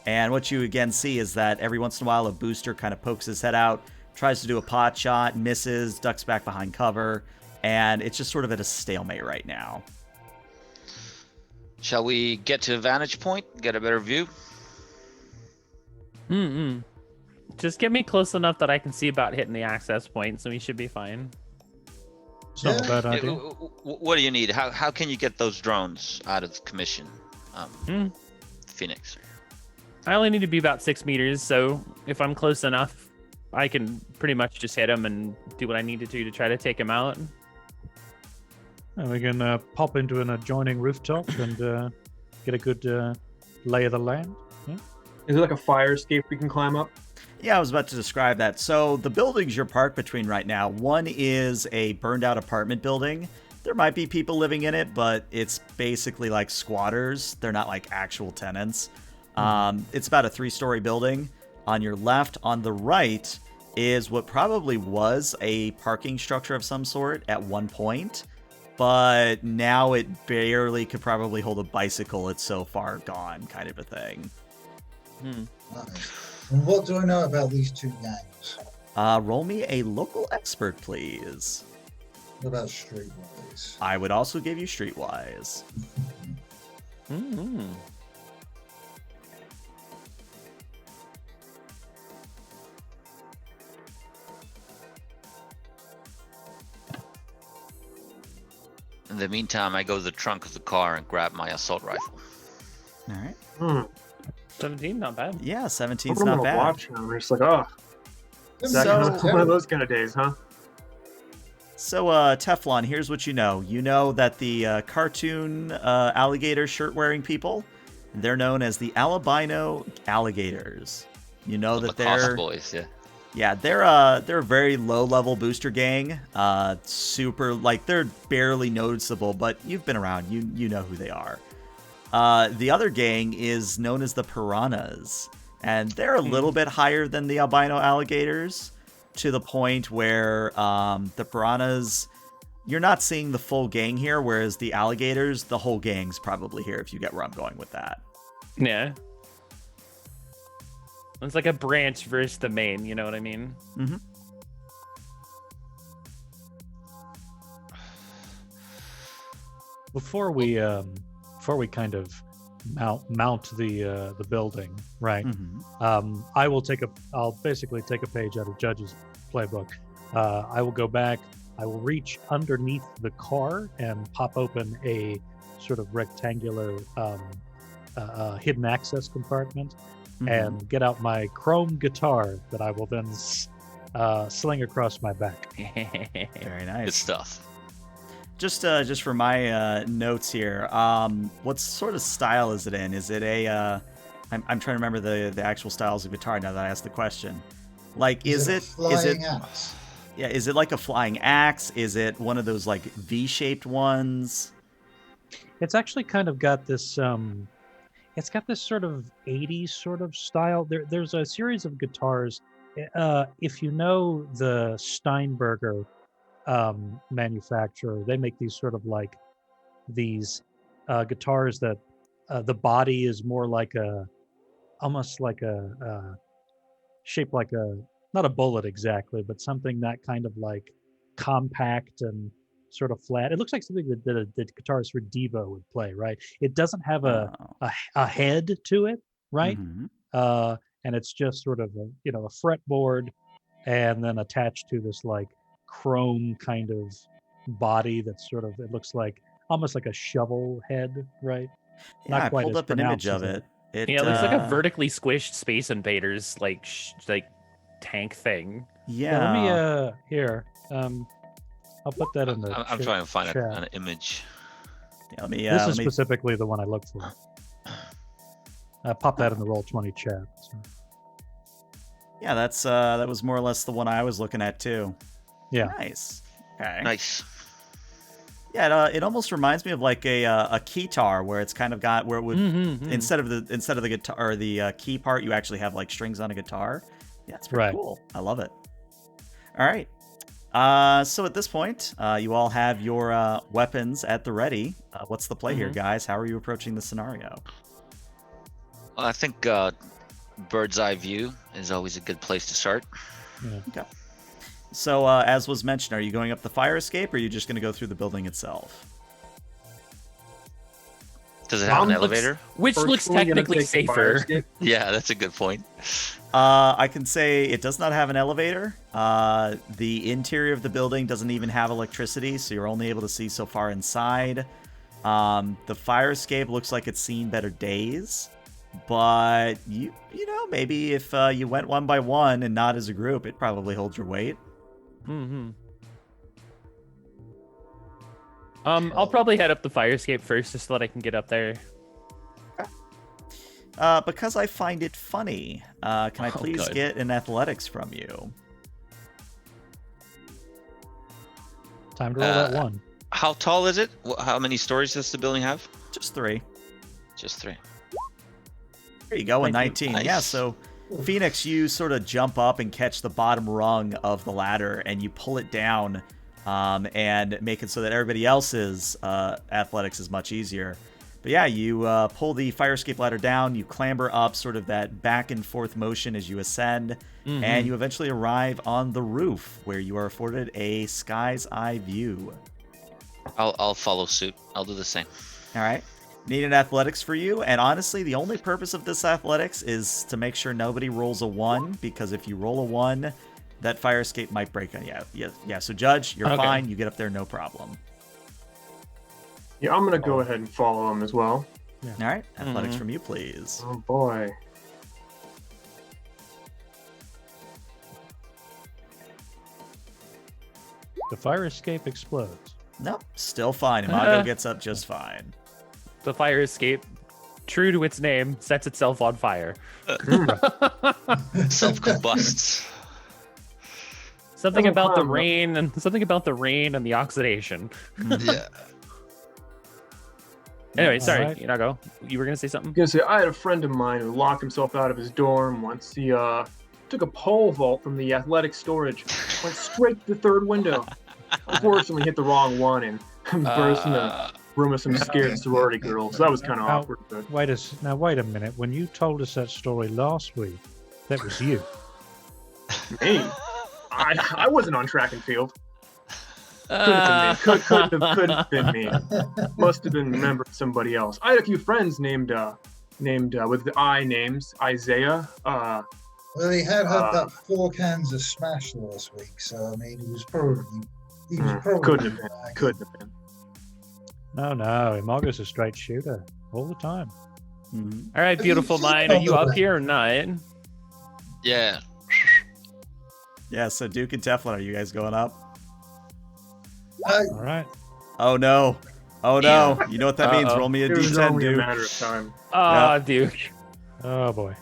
And what you again see is that every once in a while a booster kind of pokes his head out, tries to do a pot shot, misses, ducks back behind cover, and it's just sort of at a stalemate right now. Shall we get to a vantage point, get a better view? Just get me close enough that I can see about hitting the access points, and we should be fine. It's not a bad Yeah, idea. what do you need? How can you get those drones out of commission, Phoenix? I only need to be about 6 meters, so if I'm close enough, I can pretty much just hit him and do what I need to do to try to take him out. And we can pop into an adjoining rooftop and get a good lay of the land. Is there like a fire escape we can climb up? Yeah, I was about to describe that. So the buildings you're parked between right now, one is a burned out apartment building. There might be people living in it, but it's basically like squatters. They're not like actual tenants. It's about a 3-story building. On your left, on the right, is what probably was a parking structure of some sort at one point, but now it barely could probably hold a bicycle. It's so far gone, kind of a thing. Hmm. Nice. And what do I know about these two gangs? Roll me a local expert, please. What about Streetwise? I would also give you Streetwise. Mm-hmm. In the meantime, I go to the trunk of the car and grab my assault rifle. All right. Hmm. 17, not bad. Yeah, I'm 17's gonna not bad. watch now. We're just like, oh, is that So- one of those kind of days, huh? So, Teflon, here's what you know. You know that the cartoon alligator shirt-wearing people, they're known as the albino alligators. You know that Lacoste they're... boys, yeah. Yeah, they're a very low-level booster gang. Super, like, they're barely noticeable, but you've been around. You know who they are. The other gang is known as the piranhas, and they're a little bit higher than the albino alligators, to the point where the piranhas, you're not seeing the full gang here, whereas the alligators, the whole gang's probably here, if you get where I'm going with that. Yeah. It's like a branch versus the main, you know what I mean? Mm-hmm. Before we kind of mount the building, right? Mm-hmm. I'll basically take a page out of Judge's playbook. I will go back. I will reach underneath the car and pop open a sort of rectangular hidden access compartment, Mm-hmm. and get out my chrome guitar that I will then sling across my back. Very Good nice. stuff. Just for my notes here, what sort of style is it in? Is it a? I'm trying to remember the actual styles of guitar now that I asked the question. Like, is a it flying axe? Yeah, is it like a flying axe? Is it one of those like V-shaped ones? It's actually kind of got this it's got this sort of 80s sort of style. There's a series of guitars. If you know the Steinberger manufacturer, they make these sort of like these guitars that the body is more like almost like shaped like not a bullet exactly, but something that kind of like compact and sort of flat. It looks like something that the guitarist for Devo would play, right? It doesn't have a head to it, right? Mhm. And it's just sort of a fretboard, and then attached to this like chrome kind of body that's sort of, it looks like almost like a shovel head, right? Yeah, Not I quite pulled as up an image pronounced of as it. It Yeah, it looks like a vertically squished Space Invaders like tank thing. Yeah, let me Yeah. here. I'll put that in the I'm trying to find chat. an image. Yeah, let me. This let is me. specifically the one I looked for. Pop that in the Roll20 chat. So, Yeah, that was more or less the one I was looking at too. yeah. Nice. Okay. Nice. Yeah, it almost reminds me of like a keytar, where it's kind of got where it would instead of the guitar or the key part, you actually have like strings on a guitar. Yeah, it's pretty Right. cool. I love it. All right. So at this point, you all have your weapons at the ready. What's the play here, guys? How are you approaching the scenario? Well, I think bird's eye view is always a good place to start. Yeah. Okay. So as was mentioned, are you going up the fire escape, or are you just going to go through the building itself? Does it have an Looks- elevator? Which looks Personally, gonna technically take the fire safer. escape. Yeah, that's a good point. I can say it does not have an elevator. The interior of the building doesn't even have electricity, so you're only able to see so far inside. The fire escape looks like it's seen better days, but you know, maybe if you went one by one and not as a group, it probably holds your weight. I'll probably head up the fire escape first, just so that I can get up there. Because I find it funny, can I please good. get an athletics from you? Time to roll that one. How tall is it? How many stories does the building have? Just 3. Just 3. There you go, a Thank you. 19. Yeah, Nice. so Phoenix, you sort of jump up and catch the bottom rung of the ladder, and you pull it down and make it so that everybody else's athletics is much easier. But yeah, you pull the fire escape ladder down, you clamber up, sort of that back and forth motion as you ascend, and you eventually arrive on the roof, where you are afforded a sky's eye view. I'll follow suit. I'll do the same. All right. Need an athletics for you, and honestly, the only purpose of this athletics is to make sure nobody rolls a 1, because if you roll a 1, that fire escape might break on you. Yeah. So Judge, you're fine. You get up there, no problem. Yeah, I'm gonna go ahead and follow him as well. Yeah. All right. Athletics from you, please. Oh boy. The fire escape explodes. Nope, still fine. Imago gets up just fine. The fire escape, true to its name, sets itself on fire. Self combusts. Something Doesn't about the harm, though. rain and the oxidation. Yeah. Anyway, sorry, Alright. Inago. You were gonna say something? I was gonna say, I had a friend of mine who locked himself out of his dorm once. He took a pole vault from the athletic storage, went straight to the third window. Unfortunately, hit the wrong one and burst in the room of some scared sorority girls. So that was kind of Now- awkward. But Wait a minute. When you told us that story last week, that was you. me, I wasn't on track and field. Couldn't have been me. Couldn't have been me. Must have been a member of somebody else. I had a few friends named with the I names. Isaiah. Well, he had had that 4 cans of Smash last week, so I mean, he was probably Couldn't have been. Couldn't have been. No. Imago's a straight shooter all the time. Mhm. All right, beautiful mind. Are you up here or not? Yeah. Yeah, so Duke and Teflon, are you guys going up? All right. Oh no. Oh no. You know what that means? Uh-oh. Roll me a It was d10, only a Duke. matter of time. Ah, Duke. Oh boy.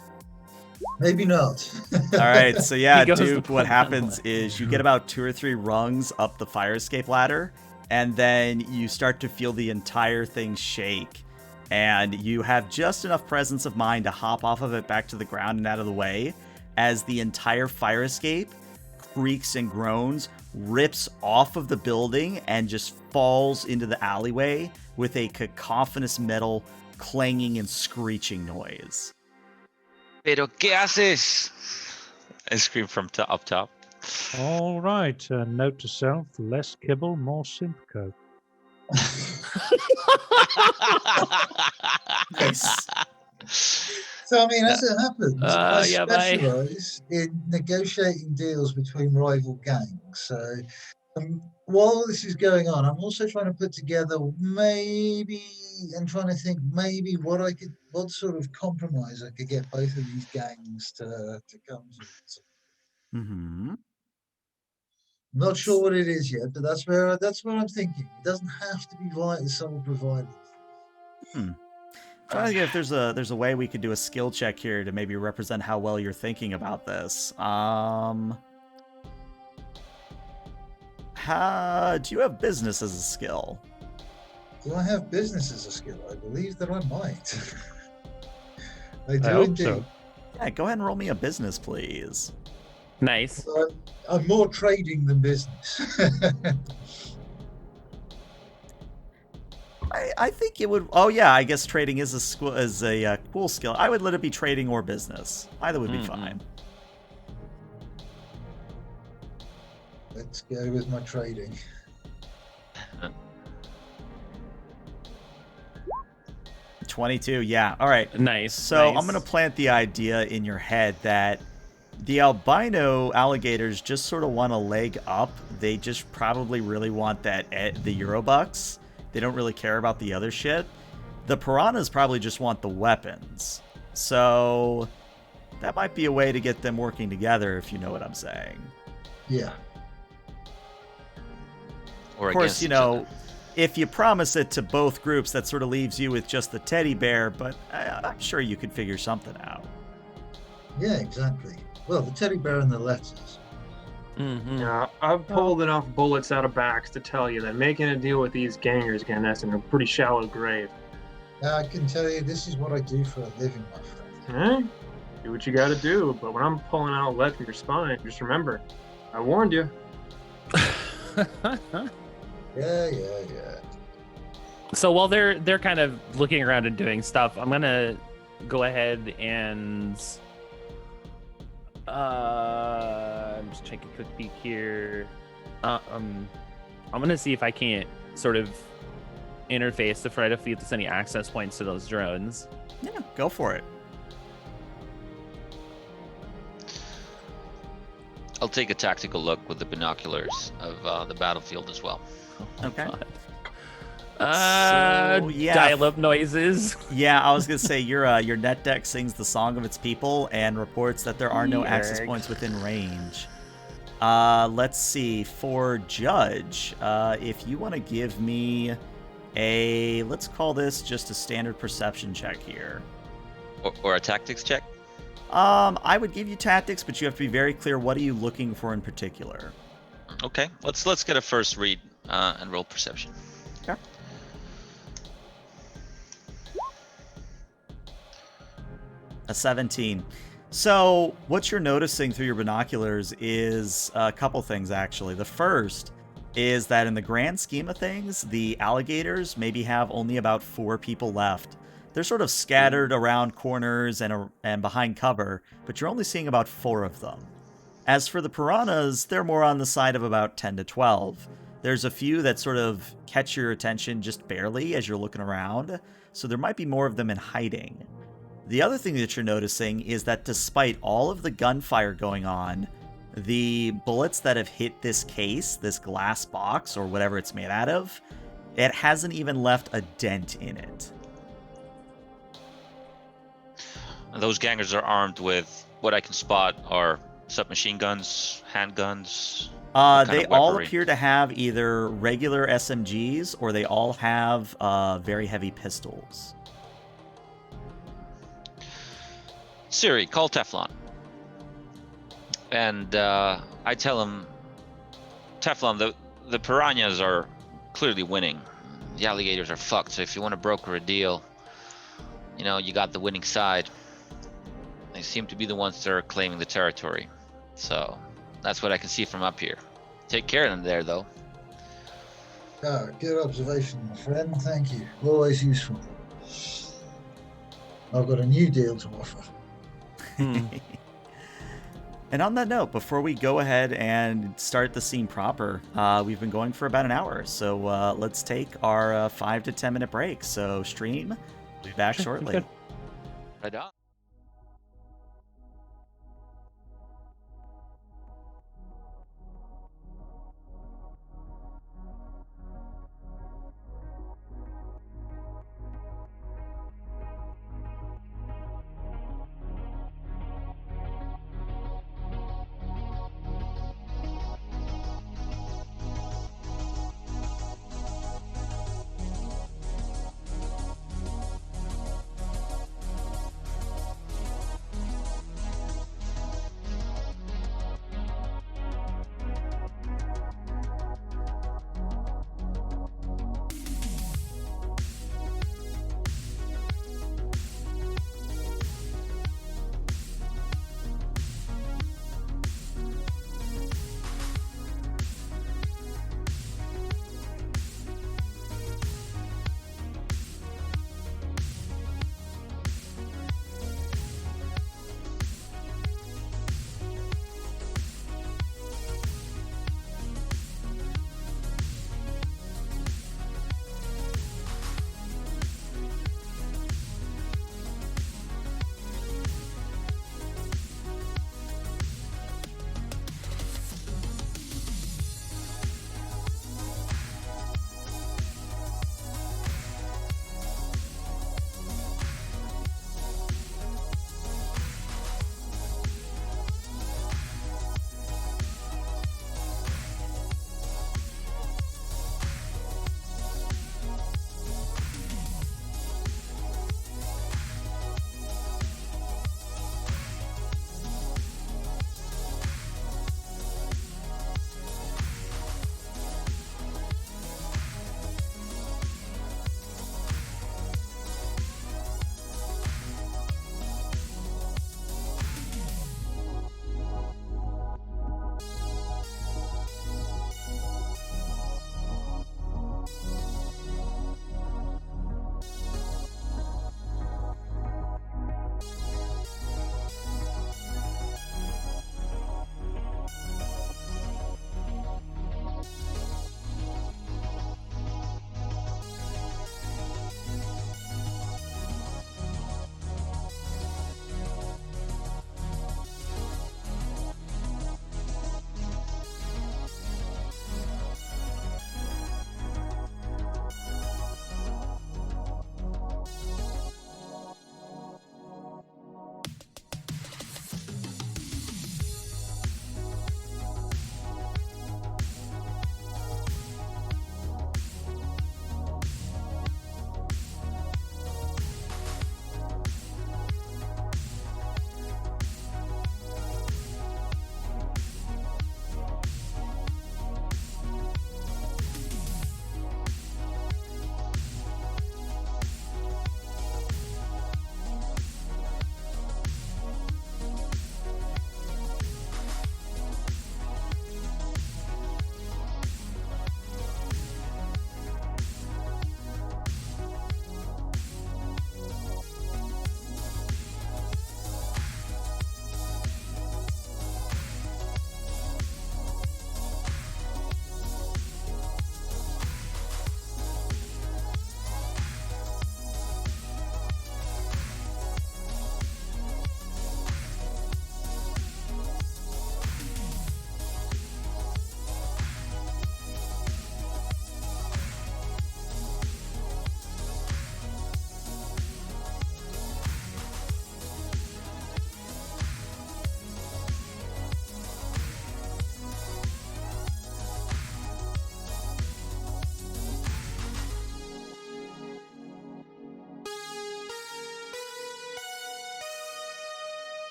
maybe not. All right, so yeah, He goes Duke, the what plan happens is you get about 2 or 3 rungs up the fire escape ladder, and then you start to feel the entire thing shake. And you have just enough presence of mind to hop off of it back to the ground and out of the way as the entire fire escape creaks and groans, rips off of the building, and just falls into the alleyway with a cacophonous metal clanging and screeching noise. Pero qué haces? I scream from up top. All right. Note to self: less kibble, more Simcoe. Nice. So, I mean, as it happens, I yeah, bye. specialise in negotiating deals between rival gangs. So, while this is going on, I'm also trying to put together trying to think maybe what sort of compromise I could get both of these gangs to come to. Mm-hmm. I'm not sure what it is yet, but that's where I'm thinking. It doesn't have to be vital sole provided. Trying to think if there's a way we could do a skill check here to maybe represent how well you're thinking about this. Do you have business as a skill? Do I have business as a skill? I believe that I might. I do hope indeed. so. Yeah, go ahead and roll me a business, please. Nice. So I'm more trading than business. I think it would. Oh yeah, I guess trading is a cool skill. I would let it be trading or business. Either would be fine. Let's go with my trading. Uh, 22. Yeah. All right. Nice. So nice. I'm gonna plant the idea in your head that the albino alligators just sort of want a leg up. They just probably really want the Eurobucks. They don't really care about the other shit. The piranhas probably just want the weapons. So that might be a way to get them working together, if you know what I'm saying. Yeah. Or Of course, against you each know, other. if you promise it to both groups, that sort of leaves you with just the teddy bear, but I'm sure you could figure something out. Yeah, exactly. Well, the teddy bear and the letters. Mm-hmm. Yeah, I've pulled enough bullets out of backs to tell you that making a deal with these gangers can end us in a pretty shallow grave. I can tell you this is what I do for a living, my friend. Eh? Do what you gotta do, but when I'm pulling out lead from your spine, just remember, I warned you. Yeah. So while they're kind of looking around and doing stuff, I'm gonna go ahead and I'm just taking a quick peek here. I'm gonna see if I can't sort of interface to try to see if there's any access points to those drones. Yeah, go for it. I'll take a tactical look with the binoculars of the battlefield as well. Okay. Dial-up noises. Yeah, I was gonna say your net deck sings the song of its people and reports that there are no access Yerk. points within range. Let's see, for Judge, if you want to give me a, let's call this just a standard perception check here. Or a tactics check. I would give you tactics, but you have to be very clear. What are you looking for in particular? Okay, let's get a first read and roll perception. Okay. A 17. So what you're noticing through your binoculars is a couple things, actually. The first is that in the grand scheme of things, the alligators maybe have only about 4 people left. They're sort of scattered around corners and behind cover, but you're only seeing about 4 of them. As for the piranhas, they're more on the side of about 10 to 12. There's a few that sort of catch your attention just barely as you're looking around, so there might be more of them in hiding. The other thing that you're noticing is that despite all of the gunfire going on, the bullets that have hit this case, this glass box, or whatever it's made out of, it hasn't even left a dent in it. And those gangers are armed with what I can spot are submachine guns, handguns. What kind They of all weaponry? appear to have either regular SMGs or they all have very heavy pistols. Siri, call Teflon. And I tell him, Teflon, the piranhas are clearly winning. The alligators are fucked, so if you want to broker a deal, you got the winning side. They seem to be the ones that are claiming the territory. So that's what I can see from up here. Take care of them there, though. Good observation, my friend. Thank you. Always useful. I've got a new deal to offer. And on that note, before we go ahead and start the scene proper, we've been going for about an hour, so let's take our 5 to 10 minute break. So stream, we'll be back shortly. good. Right on.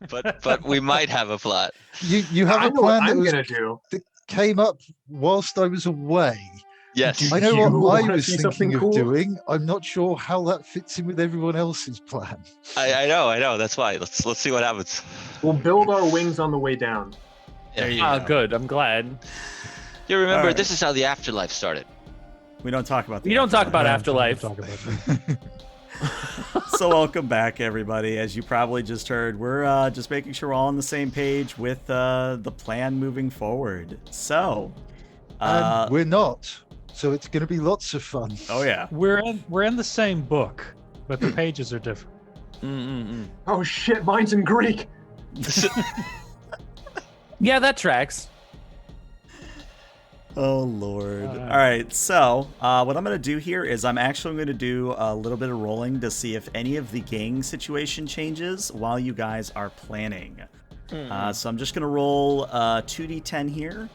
but we might have a plot. You have I a know what plan I'm that gonna do. came up whilst I was away. Yes. I know You what I wanna was see something thinking of cool? doing. I'm not sure how that fits in with everyone else's plan. I know. That's why. Let's see what happens. We'll build our wings on the way down. There you Ah, go. good. I'm glad. You remember, Alright. this is how the afterlife started. We don't talk about. We don't talk about Yeah, afterlife. talk about that. So welcome back, everybody. As you probably just heard, we're just making sure we're all on the same page with the plan moving forward. So, And we're not. So it's going to be lots of fun. oh yeah, We're in the same book, but the pages are different. Oh shit, mine's in Greek. Yeah, that tracks. oh lord. All right, so what I'm gonna do here is I'm actually going to do a little bit of rolling to see if any of the gang situation changes while you guys are planning. So I'm just gonna roll 2d10 here,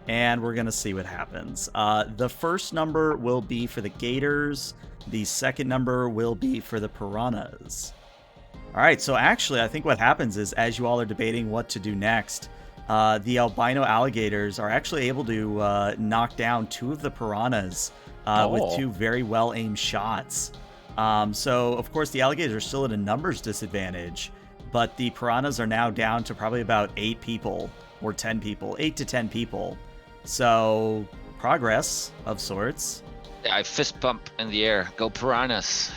and we're gonna see what happens. The first number will be for the gators. The second number will be for the piranhas. All right, so actually, I think what happens is as you all are debating what to do next, the albino alligators are actually able to knock down 2 of the piranhas with 2 very well-aimed shots. So, of course, the alligators are still at a numbers disadvantage, but the piranhas are now down to probably about 8 people or 10 people, 8 to 10 people. So, progress of sorts. Yeah, I fist bump in the air. Go piranhas.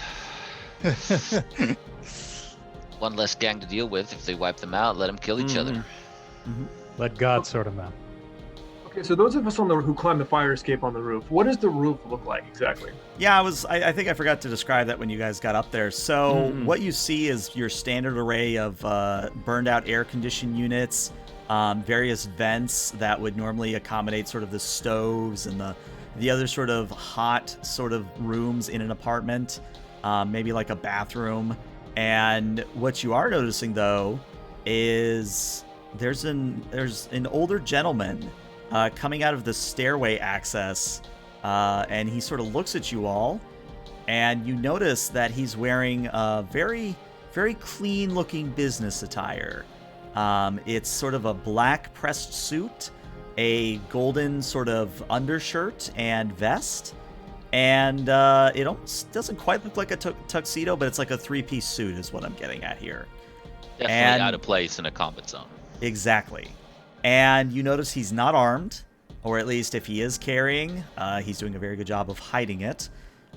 One less gang to deal with. If they wipe them out, let them kill each other. Let God sort them out. Okay, so those of us on the who climbed the fire escape on the roof, what does the roof look like exactly? Yeah, I think I forgot to describe that when you guys got up there. So what you see is your standard array of burned out air conditioning units, various vents that would normally accommodate sort of the stoves and the other sort of hot sort of rooms in an apartment, maybe like a bathroom. And what you are noticing though is there's an older gentleman coming out of the stairway access, and he sort of looks at you all, and you notice that he's wearing a very, very clean looking business attire. It's sort of a black pressed suit, a golden sort of undershirt and vest, and it almost doesn't quite look like a tuxedo, but it's like a 3-piece suit is what I'm getting at here. Definitely And- out of place in a combat zone. Exactly. And you notice he's not armed, or at least if he is carrying, he's doing a very good job of hiding it.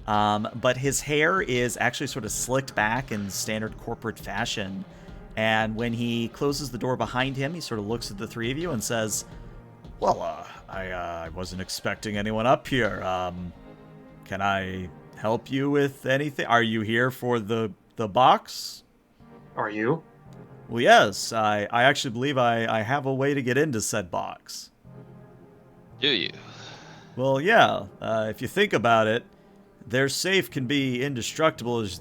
But his hair is actually sort of slicked back in standard corporate fashion. And when he closes the door behind him, he sort of looks at the 3 of you and says, well, I wasn't expecting anyone up here. Can I help you with anything? Are you here for the box? Are you? Well, yes, I actually believe I have a way to get into said box. Do you? Well, yeah, if you think about it, their safe can be indestructible as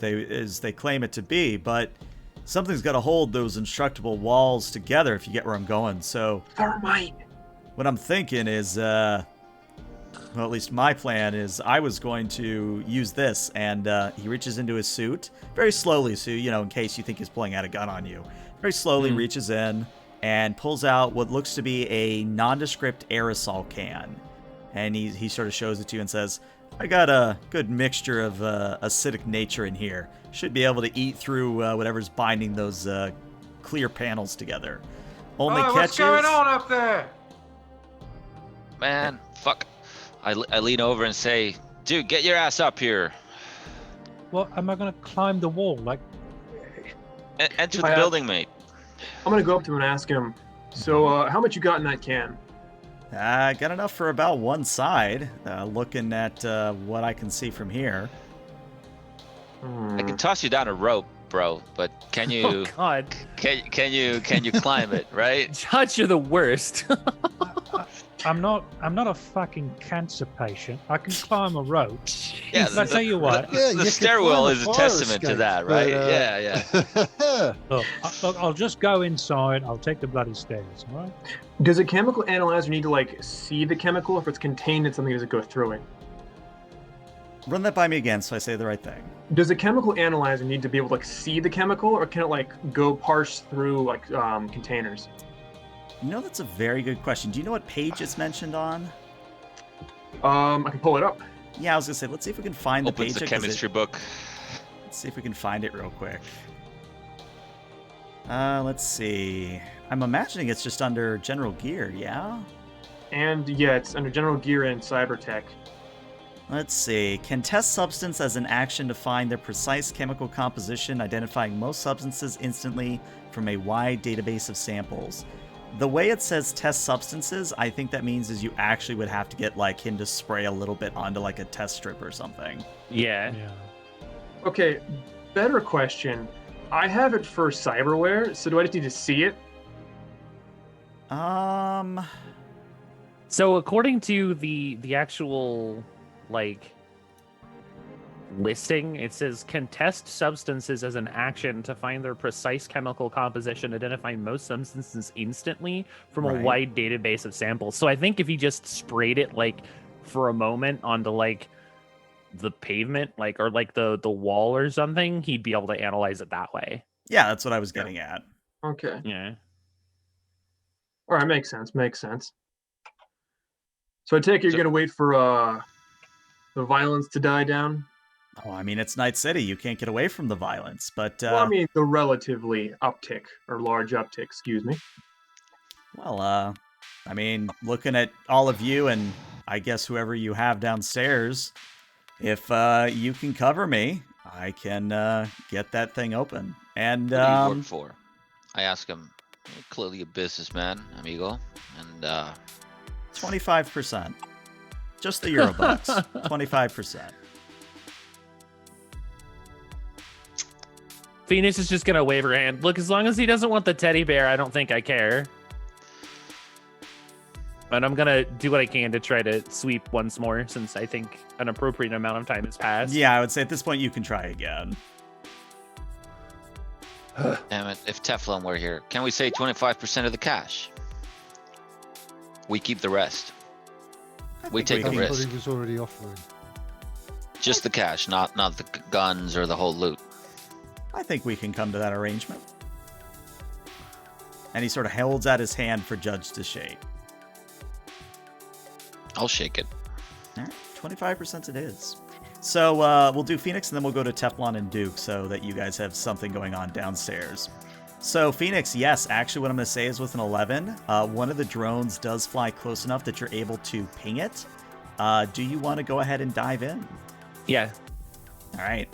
they claim it to be, but something's got to hold those indestructible walls together, if you get where I'm going. So Thermite. what I'm thinking is, well, at least my plan is I was going to use this, and he reaches into his suit, very slowly, so, in case you think he's pulling out a gun on you. Very slowly reaches in and pulls out what looks to be a nondescript aerosol can. And he sort of shows it to you and says, I got a good mixture of acidic nature in here. Should be able to eat through whatever's binding those clear panels together. Only catches... What's going on up there? Man, fuck. I lean over and say, dude, get your ass up here. Well, am I going to climb the wall? Like, Enter the building, mate. I'm gonna go up to him and ask him, so how much you got in that can? I got enough for about one side, looking at what I can see from here. I can toss you down a rope, bro, but can you Oh God, can you climb it, right? Judge, you're the worst. I'm not a fucking cancer patient. I can climb a rope. Yeah, But I tell you what, the stairwell is a testament to that, right? Yeah. look, I'll just go inside. I'll take the bloody stairs, all right? Does a chemical analyzer need to see the chemical? If it's contained in something, does it go through it? Run that by me again so I say the right thing. Does a chemical analyzer need to be able to like see the chemical, or can it like go parse through like containers? You know, that's a very good question. Do you know what page it's mentioned on? I can pull it up. Yeah, I was gonna say, let's see if we can find the Opens page. the chemistry book. Let's see if we can find it real quick. Let's see. I'm imagining it's just under General Gear, yeah? And yeah, it's under General Gear and Cybertech. Let's see. Can test substance as an action to find their precise chemical composition, identifying most substances instantly from a wide database of samples. The way it says test substances, I think that means is you actually would have to get like him to spray a little bit onto like a test strip or something. Yeah. Yeah. Okay, better question. I have it for cyberware, so do I just need to see it? So according to the actual like listing, it says can test substances as an action to find their precise chemical composition, identifying most substances instantly from a Right. wide database of samples. So I think if he just sprayed it like for a moment onto like the pavement, like or like the wall or something, he'd be able to analyze it that way. Yeah, that's what I was getting at. Okay. Yeah. All right, makes sense. Makes sense. So I take it you're So- gonna wait for the violence to die down. Oh, I mean, it's Night City. You can't get away from the violence, but Well, I mean the relatively uptick or large uptick. Excuse me. I mean, looking at all of you and I guess whoever you have downstairs, if you can cover me, I can get that thing open. And What do you work for? I ask him. "You're clearly a businessman, amigo." And 25%. Just the Euro bucks. 25%. Phoenix is just gonna wave her hand. Look, as long as he doesn't want the teddy bear, I don't think I care. But I'm gonna do what I can to try to sweep once more, since I think an appropriate amount of time has passed. Yeah, I would say at this point you can try again. damn it, if Teflon were here, can we say 25% of the cash? We keep the rest. We take the can- risk. Everybody was already offering. Just the cash, not the guns or the whole loot. I think we can come to that arrangement. And he sort of holds out his hand for Judge to shake. I'll shake it. All right, 25% it is. So we'll do Phoenix and then we'll go to Teflon and Duke so that you guys have something going on downstairs. So Phoenix, yes, actually what I'm going to say is with an 11, one of the drones does fly close enough that you're able to ping it. Do you want to go ahead and dive in? Yeah. All right.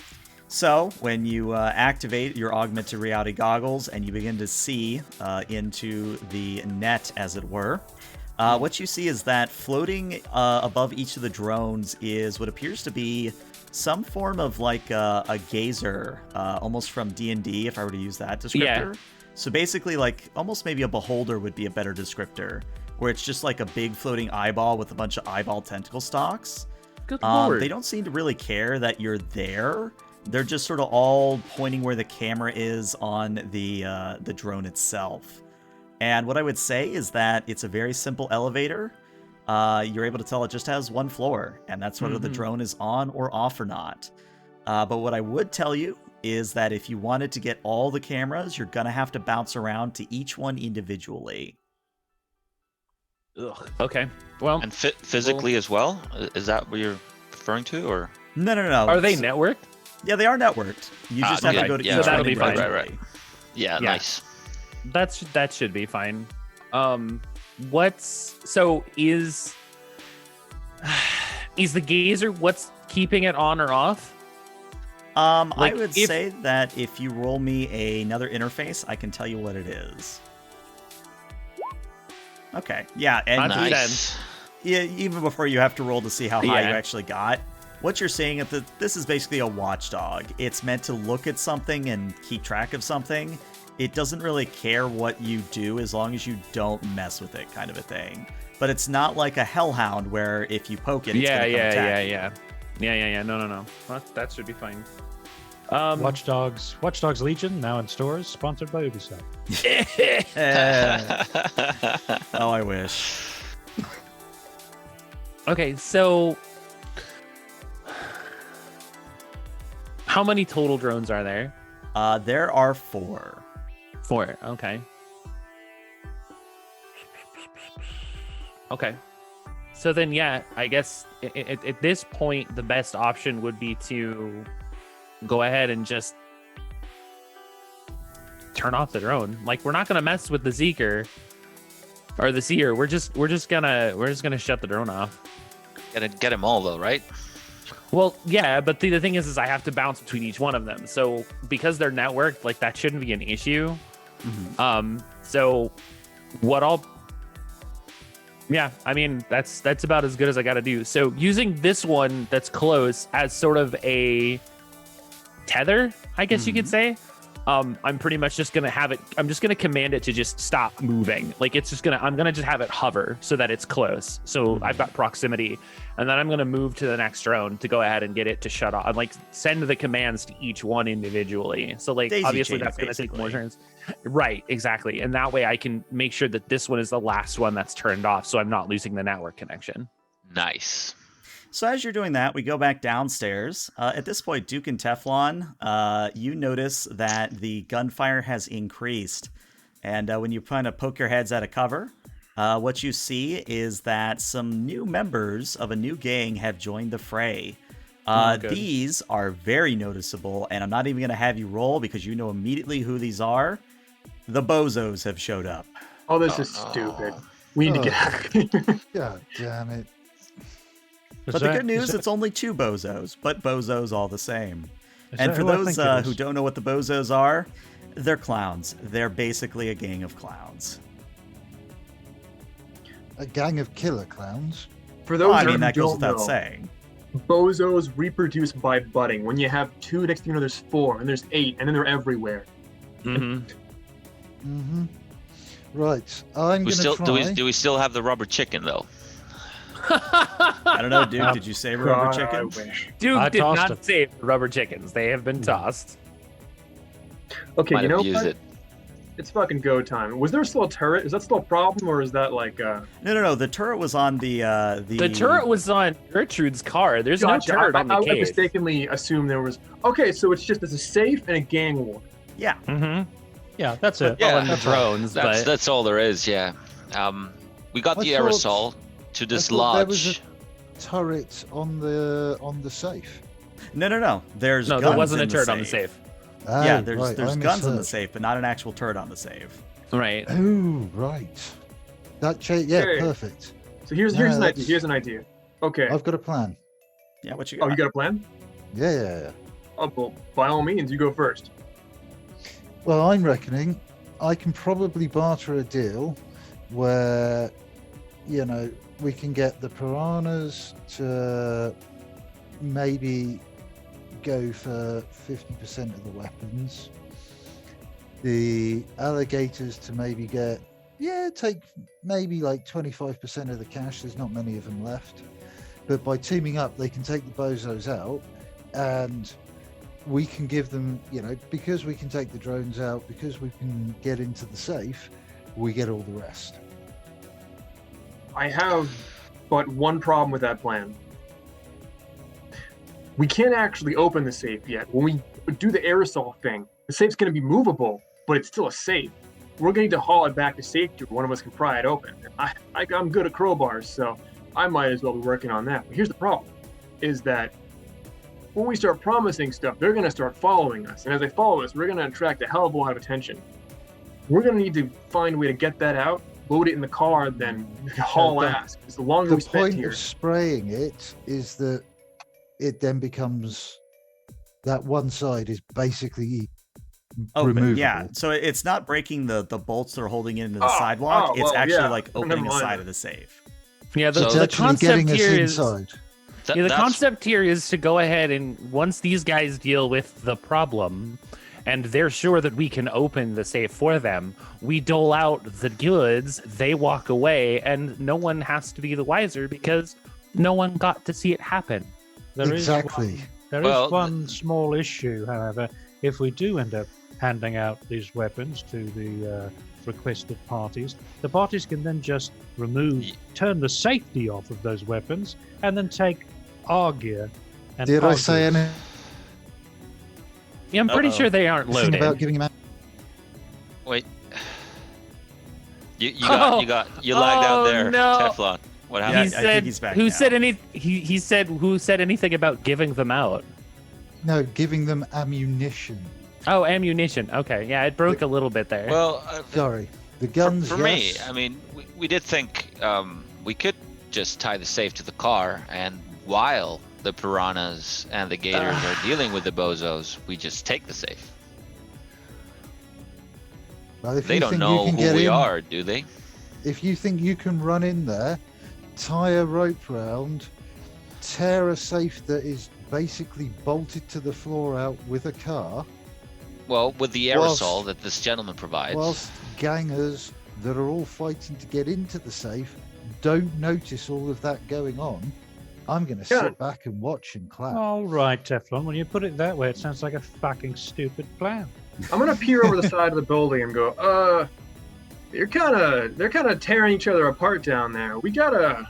So when you activate your augmented reality goggles and you begin to see into the net, as it were, what you see is that floating above each of the drones is what appears to be some form of like a gazer, almost from D&D, if I were to use that descriptor. Yeah. So basically, like almost maybe a beholder would be a better descriptor, where it's just like a big floating eyeball with a bunch of eyeball tentacle stalks. Good lord. They don't seem to really care that you're there. They're just sort of all pointing where the camera is on the drone itself. And what I would say is that it's a very simple elevator. You're able to tell it just has one floor, and that's whether the Mhm. drone is on or off or not. But what I would tell you is that if you wanted to get all the cameras, you're going to have to bounce around to each one individually. Ugh. Okay. Well, And physically as well? Is that what you're referring to, or? No. are they So- networked? Yeah, they are networked. You just have to okay. go to Yeah, each so one that'll be fine. individually. Right. Yeah, Yeah. nice. That should be fine. So is the gazer what's keeping it on or off? I Like, would if- say that if you roll me another interface, I can tell you what it is. Okay, yeah, and Not too Nice. yeah, even before you have to roll to see how high Yeah. you actually got, what you're saying is that this is basically a watchdog. It's meant to look at something and keep track of something. It doesn't really care what you do as long as you don't mess with it, kind of a thing. But it's not like a hellhound where if you poke it, it's gonna come attack you. Yeah. No. That should be fine. Watch Dogs Legion now in stores, sponsored by Ubisoft. Oh, I wish. Okay, so How many total drones are there? There are 4. 4. Okay. Okay. So then, yeah, I guess at this point, the best option would be to go ahead and just turn off the drone. Like, we're not gonna mess with the Zeeker or the Seer. We're just gonna shut the drone off. Get them all though, right? Well, yeah, but the thing is I have to bounce between each one of them. So because they're networked, like, that shouldn't be an issue. So what I'll I mean, that's about as good as I got to do. So using this one that's close as sort of a tether, I guess you could say. I'm pretty much just gonna have it. I'm just gonna command it to just stop moving. Like, I'm gonna just have it hover so that it's close. So I've got proximity, and then I'm gonna move to the next drone to go ahead and get it to shut off. I'm like, send the commands to each one individually. So, like, Daisy obviously chain, that's gonna take more basically. turns. Right, exactly. And that way I can make sure that this one is the last one that's turned off, so I'm not losing the network connection. Nice. So as you're doing that, we go back downstairs. At this point, Duke and Teflon, you notice that the gunfire has increased. And when you kind of poke your heads out of cover, what you see is that some new members of a new gang have joined the fray. Good. These are very noticeable, and I'm not even going to have you roll because you know immediately who these are. The bozos have showed up. Oh, this is stupid. We need to get out of here. God damn it. But the good news, it's only 2 bozos, but bozos all the same. Is And that for who I those think it who is? don't know what the bozos are, they're clowns. They're basically a gang of clowns. A gang of killer clowns. For those Well, I who mean, that goes don't without know, saying. bozos reproduce by budding. When you have 2 next to you, there's 4, and there's 8, and then they're everywhere. Mm-hmm. Right. I'm We going still to try. do we still have the rubber chicken though? I don't know, Duke, did you say rubber God, chicken? I wish. Duke I did tossed not it. save rubber chickens. They have been tossed. Okay, Might you know have used what? it. It's fucking go time. Was there still a turret? Is that still a problem, or is that like No. The turret was on the The turret was on Gertrude's car. There's no Gotcha. turret on the I cave. mistakenly assumed there was. Okay, so it's just a safe and a gang war. Yeah. Yeah, that's it. Yeah. Well, and the drones, but That's all there is. Yeah. We got I the thought- aerosol to I thought there dislodge. was a turret on the safe. No. There's no, guns there wasn't a in the turret on the safe. safe. Yeah, Oh, there's right, I guns in the misheard. safe, but not an actual turret on the safe. Right. Oh, right. Yeah, Okay. perfect. So here's No, an idea. that's- Here's an idea. Okay. I've got a plan. Yeah, what you Oh, got? you got a plan? Yeah. Oh, well, by all means, you go first. Well, I'm reckoning I can probably barter a deal where, we can get the piranhas to maybe go for 50% of the weapons, the alligators to maybe take maybe like 25% of the cash. There's not many of them left, but by teaming up, they can take the bozos out, and we can give them, because we can take the drones out, because we can get into the safe, we get all the rest. I have but one problem with that plan. We can't actually open the safe yet. When we do the aerosol thing, the safe's going to be movable, but it's still a safe. We're going to need to haul it back to safety where one of us can pry it open. I'm good at crowbars, so I might as well be working on that. But here's the problem, is that when we start promising stuff, they're going to start following us. And as they follow us, we're going to attract a hell of a lot of attention. We're going to need to find a way to get that out, load it in the car, then haul the- ass. Because the longer The we spend point here, of spraying it is that it then becomes that one side is basically Oh, removable. but yeah. So it's not breaking the bolts that are holding it into the Oh, sidewalk. oh, It's well, actually yeah. like Never opening a mind side then. of the safe. Yeah, So It's the actually concept getting us here is inside. yeah, the That's- concept here is to go ahead and once these guys deal with the problem and they're sure that we can open the safe for them, we dole out the goods, they walk away, and no one has to be the wiser because no one got to see it happen. There is Exactly. Well, one small issue, however. If we do end up handing out these weapons to the requested parties, the parties can then just turn the safety off of those weapons, and then take our gear. And Did our I say goods. any? Yeah, I'm pretty Uh-oh. sure they aren't The thing about loaded. giving him. Wait. You lagged out there, no. Teflon. What Yeah, happened? I think he's back Who now. said any? He said who said anything about giving them out? No, giving them ammunition. Oh, ammunition. Okay, yeah, it broke a little bit there. Well, Sorry, the guns. for me, yes. I mean, we did think we could just tie the safe to the car, and while the piranhas and the gators are dealing with the bozos, we just take the safe. Well, if They you don't think you know can who get we in, are, do they? if you think you can run in there, tie a rope round, tear a safe that is basically bolted to the floor out with a car, Well, with the aerosol Whilst- that this gentleman provides. whilst gangers that are all fighting to get into the safe don't notice all of that going on, I'm going to Yeah. sit back and watch and clap. All right, Teflon. When you put it that way, it sounds like a fucking stupid plan. I'm gonna peer over the side of the building and go, they're kind of tearing each other apart down there. We gotta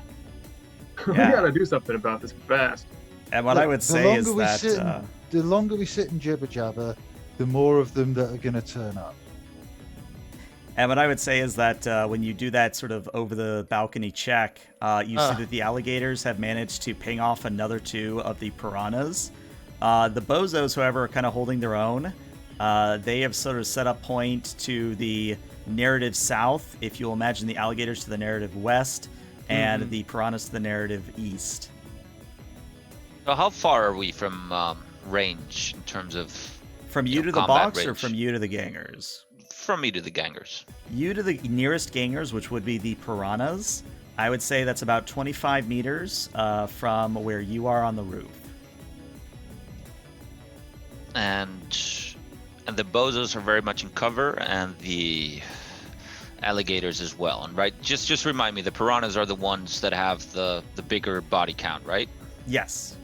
Yeah. do something about this fast. And what Look, I would the say is longer we that sit the longer we sit and jibber jabber, the more of them that are going to turn up. when you do that sort of over the balcony check, you see that the alligators have managed to ping off another 2 of the piranhas. The bozos, however, are kind of holding their own. They have sort of set up point to the narrative south, if you'll imagine the alligators to the narrative west, and the piranhas to the narrative east. So how far are we from range in terms of From you to the combat box or range? from you to the gangers? From me to the gangers? You to the nearest gangers, which would be the piranhas, I would say that's about 25 meters from where you are on the roof. And the bozos are very much in cover, and the alligators as well. And right, just remind me, the piranhas are the ones that have the bigger body count, right? Yes.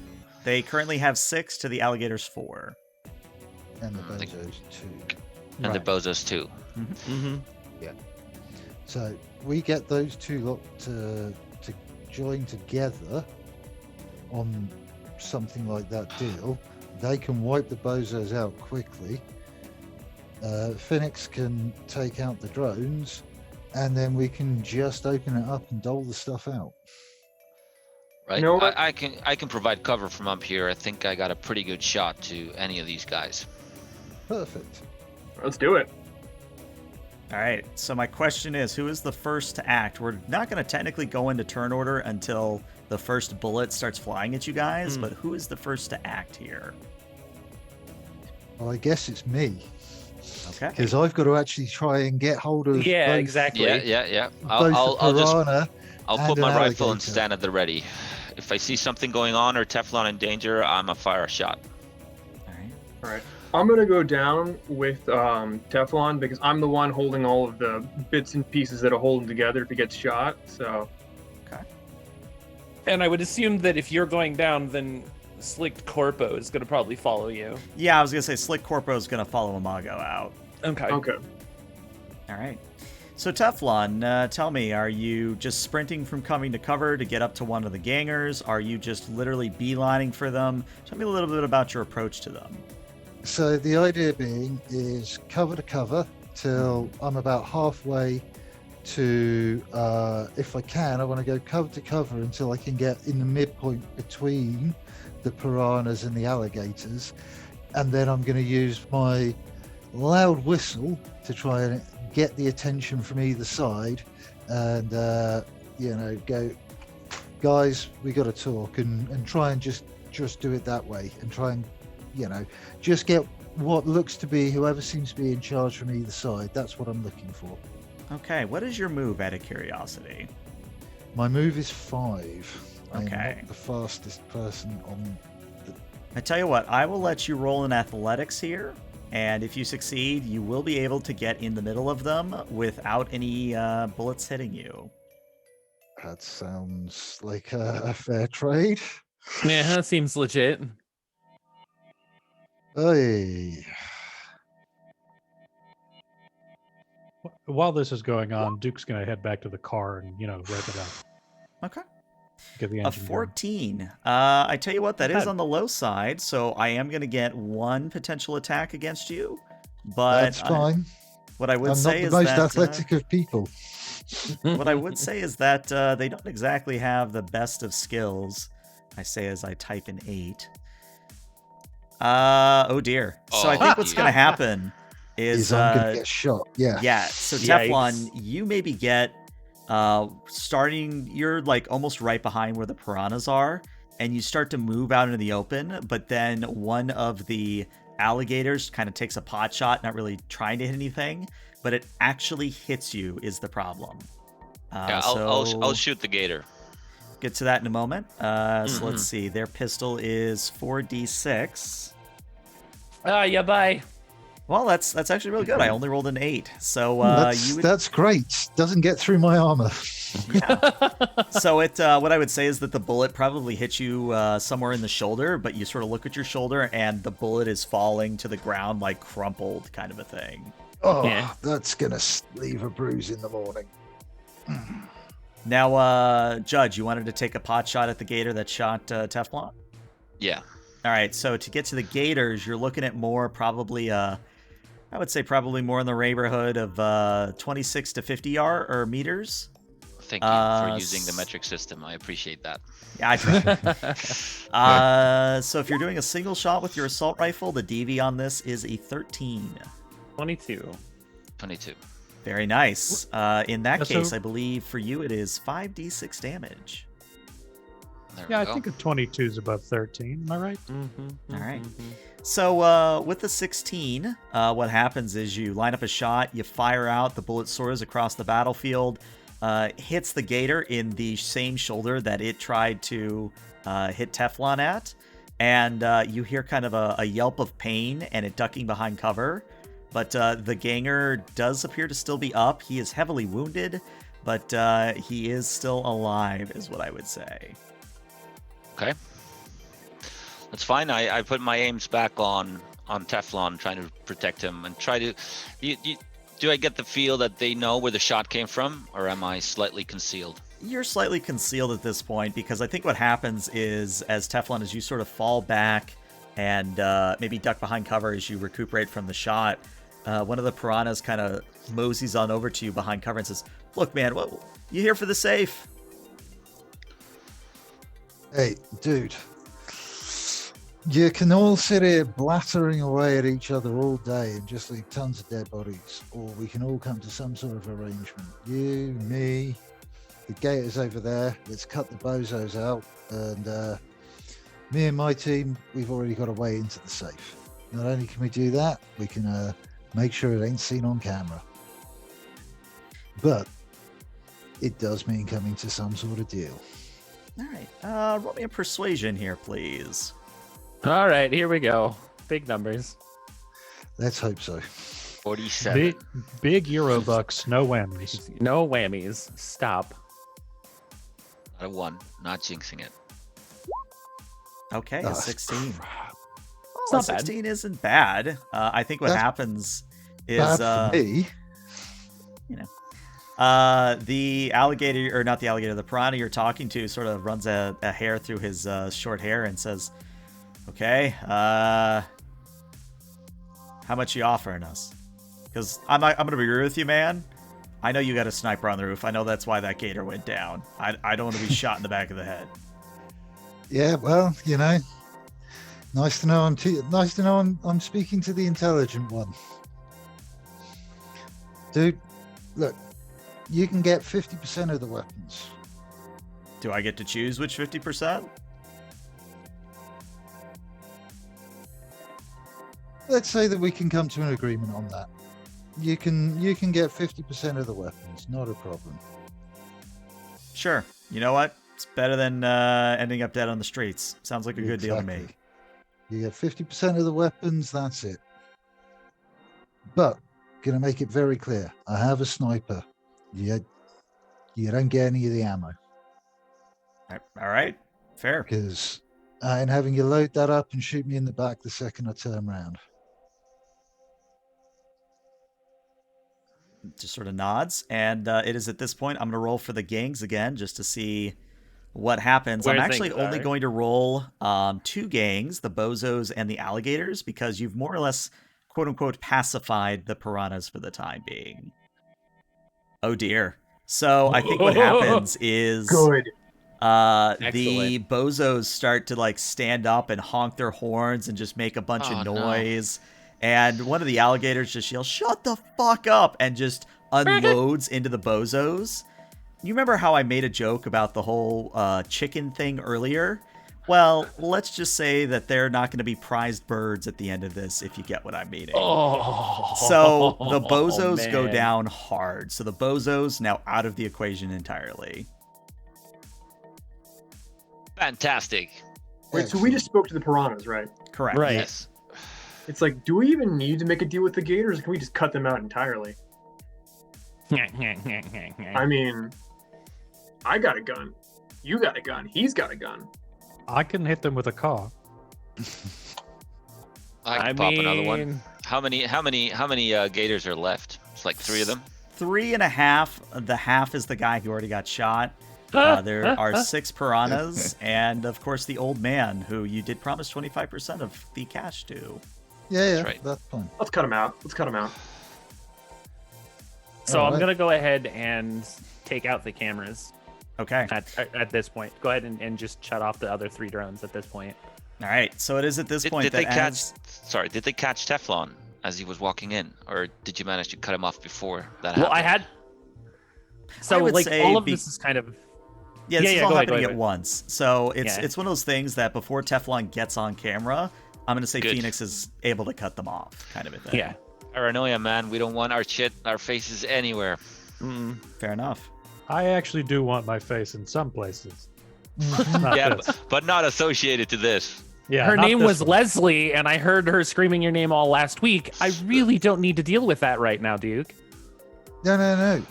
They currently have 6 to the alligators 4. And the Mm, the- bozos too. And the Right. bozos too. Mm-hmm. So we get those two lot to join together on something like that deal. They can wipe the bozos out quickly. Phoenix can take out the drones, and then we can just open it up and dole the stuff out. Right. You know what? I can provide cover from up here. I think I got a pretty good shot to any of these guys. Perfect. Let's do it. All right. So my question is, who is the first to act? We're not going to technically go into turn order until the first bullet starts flying at you guys, but who is the first to act here? Well, I guess it's me, Okay. because I've got to actually try and get hold of Yeah, both, exactly. Yeah. both I'll the just piranha I'll and put an my rifle and alligator. stand at the ready. If I see something going on or Teflon in danger, I'm a fire a shot. All right. All right. I'm gonna go down with Teflon because I'm the one holding all of the bits and pieces that'll hold him together if he gets shot. So And I would assume that if you're going down, then Slick Corpo is going to probably follow you. Yeah, I was going to say Slick Corpo is going to follow Imago out. Okay. okay. All right. So Teflon, tell me, are you just sprinting from coming to cover to get up to one of the gangers? Are you just literally beelining for them? Tell me a little bit about your approach to them. So the idea being is cover to cover till I'm about halfway to, if I can, I want to go cover to cover until I can get in the midpoint between the piranhas and the alligators. And then I'm going to use my loud whistle to try and get the attention from either side and, go, guys, we got to talk and try and just do it that way and try and, just get what looks to be whoever seems to be in charge from either side. That's what I'm looking for. Okay, what is your move, out of curiosity? My move is 5. I am Okay. not the fastest person on the... I tell you what, I will let you roll in athletics here, and if you succeed, you will be able to get in the middle of them without any bullets hitting you. That sounds like a fair trade. Yeah, that seems legit. Hey. While this is going on, Duke's going to head back to the car and, wrap it up. Okay. Get the A engine going. 14. I tell you what, that is Bad. on the low side, so I am going to get one potential attack against you. But That's fine. what I would I'm not say the is most that athletic of people. what I would say is that they don't exactly have the best of skills. I say as I type in 8. Oh dear. So I Oh, think what's dear. going to happen is I'm going to get shot. Yeah. yeah. So Yikes. Teflon, you maybe get starting. You're like almost right behind where the piranhas are, and you start to move out into the open. But then one of the alligators kind of takes a pot shot, not really trying to hit anything, but it actually hits you. Is the problem? Yeah, I'll shoot the gator. Get to that in a moment. So let's Mhm. see. Their pistol is 4d6. Yeah, bye. Well, that's actually really good. I only rolled an 8. So you would, That's great. Doesn't get through my armor. yeah. So it what I would say is that the bullet probably hit you somewhere in the shoulder, but you sort of look at your shoulder and the bullet is falling to the ground like crumpled, kind of a thing. Oh, Yeah. that's going to leave a bruise in the morning. Now, Judge, you wanted to take a pot shot at the gator that shot Teflon? Yeah. All right. So to get to the gators, you're looking at more probably I would say probably more in the neighborhood of 26 to 50 yard or meters. Thank you for Uh, using the metric system. I appreciate that. Yeah, I tried. So if you're doing a single shot with your assault rifle, the DV on this is a 13. 22. 22. Very nice. In that Yeah, case, so- I believe for you it is 5d6 damage. There Yeah, we I go. think a 22 is above 13. Am I right? Mm-hmm, All right. So with the 16, what happens is you line up a shot, you fire out, the bullet soars across the battlefield, hits the gator in the same shoulder that it tried to hit Teflon at, and you hear kind of a yelp of pain and it ducking behind cover. But the ganger does appear to still be up. He is heavily wounded, but he is still alive, is what I would say. Okay. That's fine. I put my aims back on Teflon, trying to protect him and try to. Do I get the feel that they know where the shot came from, or am I slightly concealed? You're slightly concealed at this point because I think what happens is, as Teflon, as you sort of fall back and maybe duck behind cover as you recuperate from the shot, one of the piranhas kind of moseys on over to you behind cover and says, "Look, man, what you here for the safe?" Hey, dude. You can all sit here blattering away at each other all day and just leave tons of dead bodies, or we can all come to some sort of arrangement. You, me, the gators over there. Let's cut the bozos out, and me and my team, we've already got a way into the safe. Not only can we do that, we can make sure it ain't seen on camera. But it does mean coming to some sort of deal. All right. Roll me a persuasion here, please. All right, here we go. Big numbers. Let's hope so. 47. Big Euro bucks, no whammies. No whammies. Stop. Not a 1. Not jinxing it. Okay, Oh, a 16. crap. Well, not a bad. 16 isn't bad. I think what That's happens is Bad for me. the alligator, or not the alligator, the piranha you're talking to sort of runs a hair through his short hair and says, "Okay, how much you offering us? Because I'm gonna be real with you, man. I know you got a sniper on the roof. I know that's why that gator went down. I don't want to be shot in the back of the head." Yeah, well, nice to know I'm speaking to the intelligent one. Dude, look, you can get 50% of the weapons. Do I get to choose which 50%? Let's say that we can come to an agreement on that. You can get 50% of the weapons, not a problem. Sure. You know what? It's better than ending up dead on the streets. Sounds like a good deal to me. Exactly. You get 50% of the weapons, that's it. But gonna make it very clear. I have a sniper. You don't get any of the ammo. All right. Fair. Because I ain't having you load that up and shoot me in the back the second I turn around. Just sort of nods. And it is at this point I'm going to roll for the gangs again just to see what happens, I'm Where actually things only are. going to roll 2 gangs, the bozos and the alligators, because you've more or less, quote unquote, pacified the piranhas for the time being. Oh dear. So I think what happens is Good. the Excellent. bozos start to like stand up and honk their horns and just make a bunch Oh, of no. noise. And one of the alligators just yells, "Shut the fuck up!" and just unloads into the bozos. You remember how I made a joke about the whole chicken thing earlier? Well, let's just say that they're not going to be prized birds at the end of this, if you get what I'm meaning. Oh, So the bozos go man. down hard. So the bozos now out of the equation entirely. Fantastic. Wait, so we just spoke to the piranhas, right? Correct. Right. Yes. It's like, do we even need to make a deal with the gators? Or can we just cut them out entirely? I mean, I got a gun. You got a gun. He's got a gun. I can hit them with a car. I can pop another one. How many gators are left? It's like 3 of them. 3.5. The half is the guy who already got shot. There are 6 piranhas, and of course the old man who you did promise 25% of the cash to. Yeah, right. that's fine. Let's cut him out. Let's cut him out. So I'm Alright. gonna go ahead and take out the cameras Okay. at this point. Go ahead and just shut off the other 3 drones at this point. All right. So it is at this Did, point did that they catch? as Sorry, did they catch Teflon as he was walking in, or did you manage to cut him off before that Well, happened? I had. So would like say all of be- this is kind of. yeah, this is all go ahead, happening go at ahead. once. So it's Yeah. it's one of those things that before Teflon gets on camera, I'm gonna say Good. Phoenix is able to cut them off, kind of a thing. Yeah. Paranoia, man. We don't want our faces anywhere. Mm. Fair enough. I actually do want my face in some places. Mhm. Not Yeah, this. but not associated to this. Yeah, Her not name this was one. Leslie, and I heard her screaming your name all last week. I really don't need to deal with that right now, Duke. No.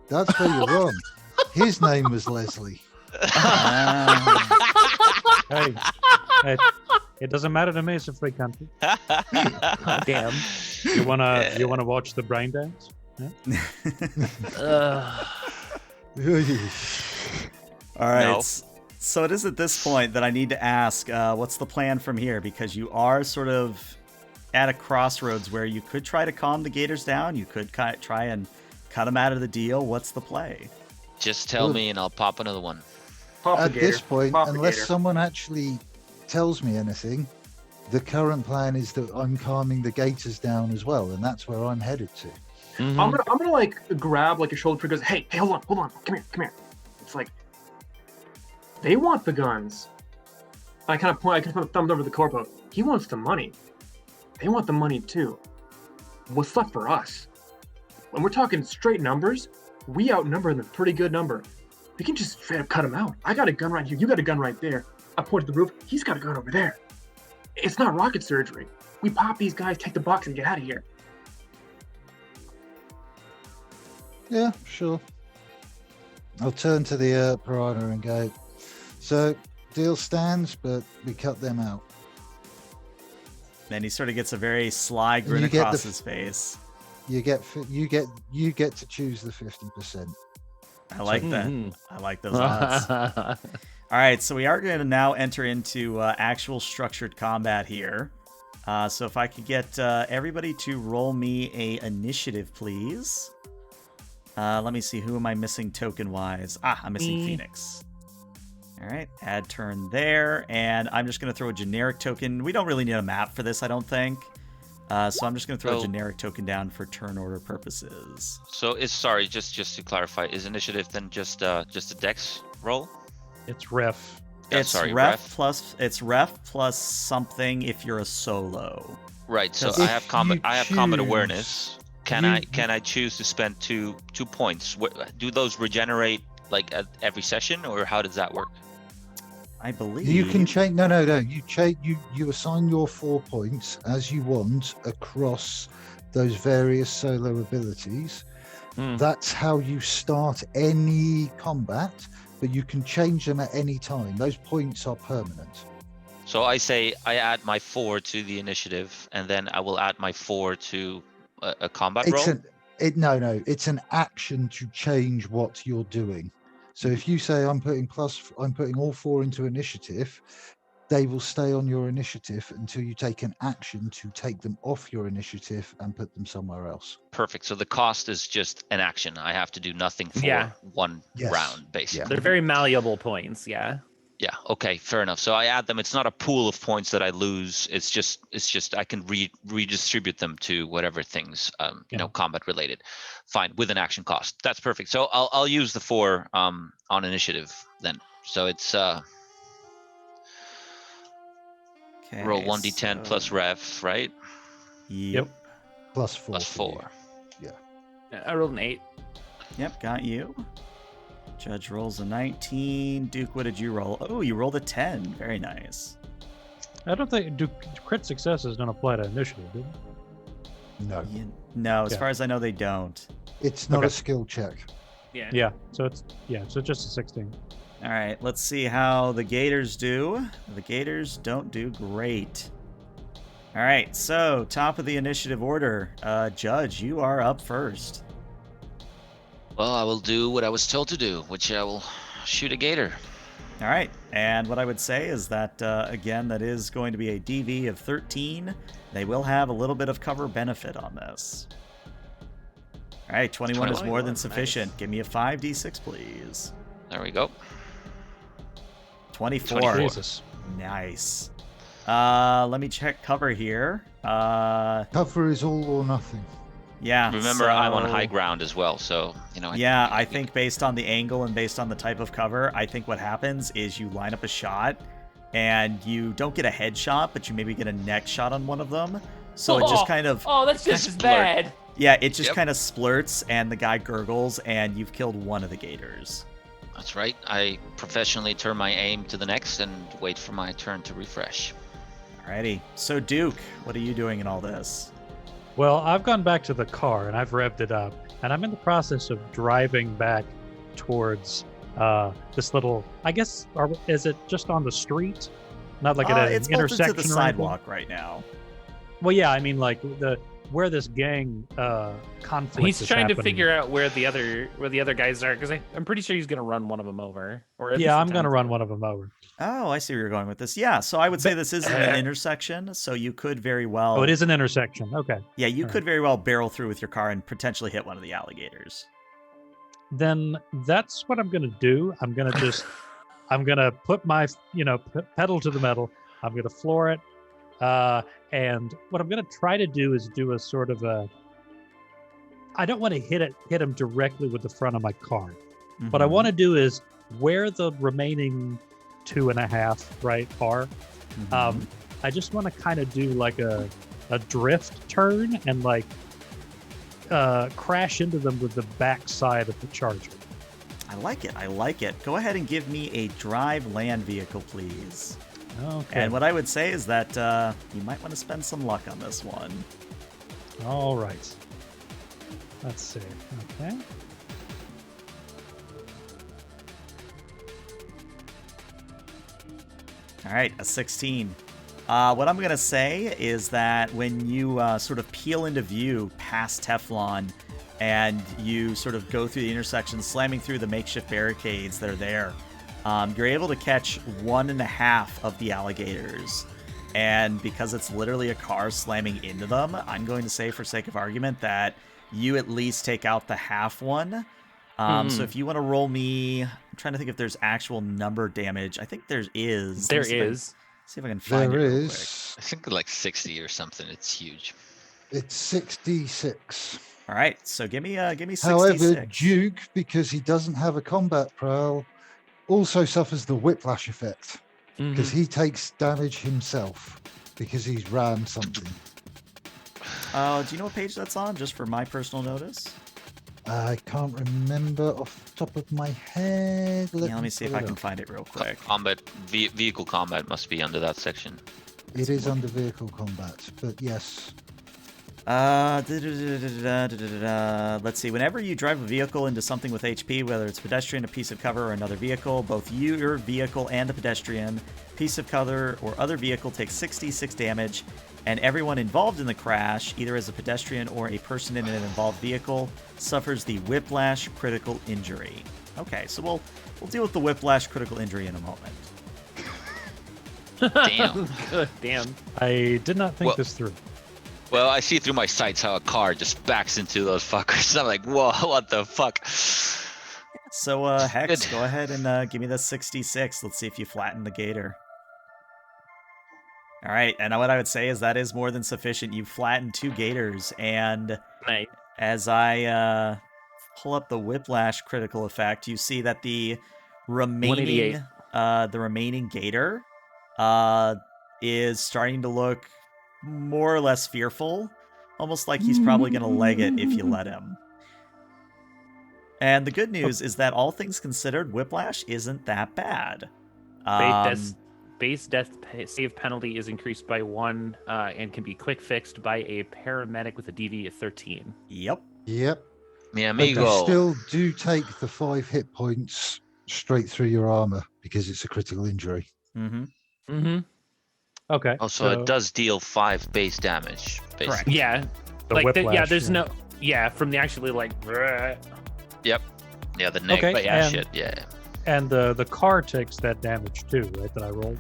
That's where you're wrong. His name was Leslie. Hey, it doesn't matter to me. It's a free country. Damn. You wanna watch the brain dance? Ugh. All right. No. So it is at this point that I need to ask, what's the plan from here? Because you are sort of at a crossroads where you could try to calm the gators down. You could try and cut them out of the deal. What's the play? Just tell Good. me, and I'll pop another one. Pop the At gator. this point, Pop the unless gator. someone actually tells me anything, the current plan is that I'm calming the gators down as well, and that's where I'm headed to. Mhm. I'm gonna like grab like a shoulder and goes, hey, hold on, come here. It's like they want the guns. I kind of put a thumb over the corpo. He wants the money. They want the money too. What's left for us? When we're talking straight numbers, we outnumber them a pretty good number. We can just straight up cut them out. I got a gun right here. You got a gun right there. I point to the roof. He's got a gun over there. It's not rocket surgery. We pop these guys, take the box, and get out of here. Yeah, sure. I'll turn to the piranha and go, so deal stands, but we cut them out. And he sort of gets a very sly grin you get across the- his face. You get to choose the 50%. I like that. Mhm. I like those odds. All right, so we are going to now enter into actual structured combat here. So if I could get everybody to roll me a initiative, please. Let me see, who am I missing token-wise? I'm missing Me. Phoenix. All right, add turn there, and I'm just going to throw a generic token. We don't really need a map for this, I don't think. So I'm just going to throw a So- generic token down for turn order purposes. So just to clarify, is initiative then just a dex roll? It's ref. It's sorry, ref plus something if you're a solo. Right. So If I have combat. you I have combat choose- awareness. Can I choose to spend two points? Do those regenerate like at every session, or how does that work? I believe You can change. No. You assign your 4 points as you want across those various solo abilities. Hmm. That's how you start any combat, but you can change them at any time. Those points are permanent. So I say I add my 4 to the initiative, and then I will add my 4 to a combat roll. It's an action to change what you're doing. So if you say I'm putting all 4 into initiative, they will stay on your initiative until you take an action to take them off your initiative and put them somewhere else. Perfect. So the cost is just an action. I have to do nothing for Yeah. one Yes. round, basically. They're very malleable points. Yeah. Yeah. Okay. Fair enough. So I add them. It's not a pool of points that I lose. It's just I can redistribute them to whatever things combat related. Fine, with an action cost. That's perfect. So I'll use the 4 on initiative then. So it's Okay, roll 1d10 plus ref, right? Yep. Plus 4. Plus for you. 4. I rolled an 8. Yep, got you. Judge rolls a 19. Duke, what did you roll? Oh, you rolled a 10. Very nice. I don't think crit successes don't apply to initiative, do they? No, No, as Yeah. far as I know, they don't. it's not Okay. a skill check. Yeah. Yeah. So it's just a 16. All right, let's see how the Gators do. The Gators don't do great. All right, so top of the initiative order. Judge, you are up first. Well, I will do what I was told to do, which I will shoot a gator. All right, and what I would say is that, again, that is going to be a DV of 13. They will have a little bit of cover benefit on this. All right, 21 is more 21, than nice. sufficient. Give me a 5d6, please. There we go. 24. 24. Jesus. Nice. Let me check cover here. Cover is all or nothing. Yeah. Remember, I'm on so- high ground as well, so Yeah, I think based on the angle and based on the type of cover, I think what happens is you line up a shot and you don't get a headshot, but you maybe get a neck shot on one of them. So it just kind of, Oh, that's just as Splurt. bad. yeah, it just Yep. kind of splurts and the guy gurgles and you've killed one of the gators. That's right. I professionally turn my aim to the next and wait for my turn to refresh. Alrighty. So Duke, what are you doing in all this? Well, I've gone back to the car and I've revved it up, and I'm in the process of driving back towards this little. I guess, is it just on the street? Not like at an It's bolted intersection to the or anything? sidewalk right now. Well, yeah, I mean, like where this gang conflict. He's is trying to happening. figure out where the other guys are, because I'm pretty sure he's gonna run one of them over. Or at Yeah, least I'm gonna attempt run to. one of them over. Oh, I see where you're going with this. Yeah, so I would say this isn't an intersection, so you could very well. Oh, it is an intersection. Okay. Yeah, you All could very well barrel through with your car and potentially hit one of the alligators. Then that's what I'm gonna do. I'm gonna put my pedal to the metal. I'm gonna floor it, and what I'm gonna try to do is do a sort of a. I don't want to hit him directly with the front of my car. What I Mhm. want to do is where the remaining 2.5 are. Mhm. I just want to kind of do like a drift turn and like crash into them with the back side of the Charger. I like it. I like it. Go ahead and give me a drive land vehicle, please. Okay. And what I would say is that you might want to spend some luck on this one. All right. Let's see. Okay. All right, a 16. What I'm going to say is that when you sort of peel into view past Teflon and you sort of go through the intersection, slamming through the makeshift barricades that are there, you're able to catch 1.5 of the alligators. And because it's literally a car slamming into them, I'm going to say, for sake of argument, that you at least take out the half one. So if you want to roll me, I'm trying to think if there's actual number damage. I think there is. There Let me is. see if I can find There it real is. I think like 60 or something. It's huge. It's 66. quick. All right, so give me 66. However, Duke, because he doesn't have a combat prowl, also suffers the whiplash effect because he takes damage himself because he's rammed something. Do you know what page that's on, just for my personal notice? I can't remember off the top of my head. Let me see if I pull it can up. find it real quick. Combat, vehicle combat must be under that section. It is under vehicle combat, but yes. Let's see. Whenever you drive a vehicle into something with HP, whether it's a pedestrian, a piece of cover, or another vehicle, both you, your vehicle, and the pedestrian, piece of cover, or other vehicle takes 66 damage, and everyone involved in the crash, either as a pedestrian or a person in an involved vehicle, suffers the whiplash critical injury. Okay, so we'll deal with the whiplash critical injury in a moment. Damn. Good, damn. I did not think Well- this through. Well, I see through my sights how a car just backs into those fuckers. I'm like, whoa, what the fuck? So Hex, Good. go ahead and give me the 66. Let's see if you flatten the gator. All right, and what I would say is that is more than sufficient. You flattened 2 gators, and Nice. as I pull up the whiplash critical effect, you see that the remaining 188. gator is starting to look more or less fearful, almost like he's probably going to leg it if you let him. And the good news is that all things considered, whiplash isn't that bad. Base death save penalty is increased by 1 and can be quick fixed by a paramedic with a DV of 13. Yep. Yep. Mi But you amigo. still do take the 5 hit points straight through your armor because it's a critical injury. Mm-hmm. Mm-hmm. Okay. Also, so it does deal 5 base damage. Basically. Correct. Yeah. the Like, whiplash, there's yeah. no. Yeah, from the actually, like. Yep. Yeah, the neck. Okay, But yeah, and- shit. Yeah. And the car takes that damage too, right? That I rolled.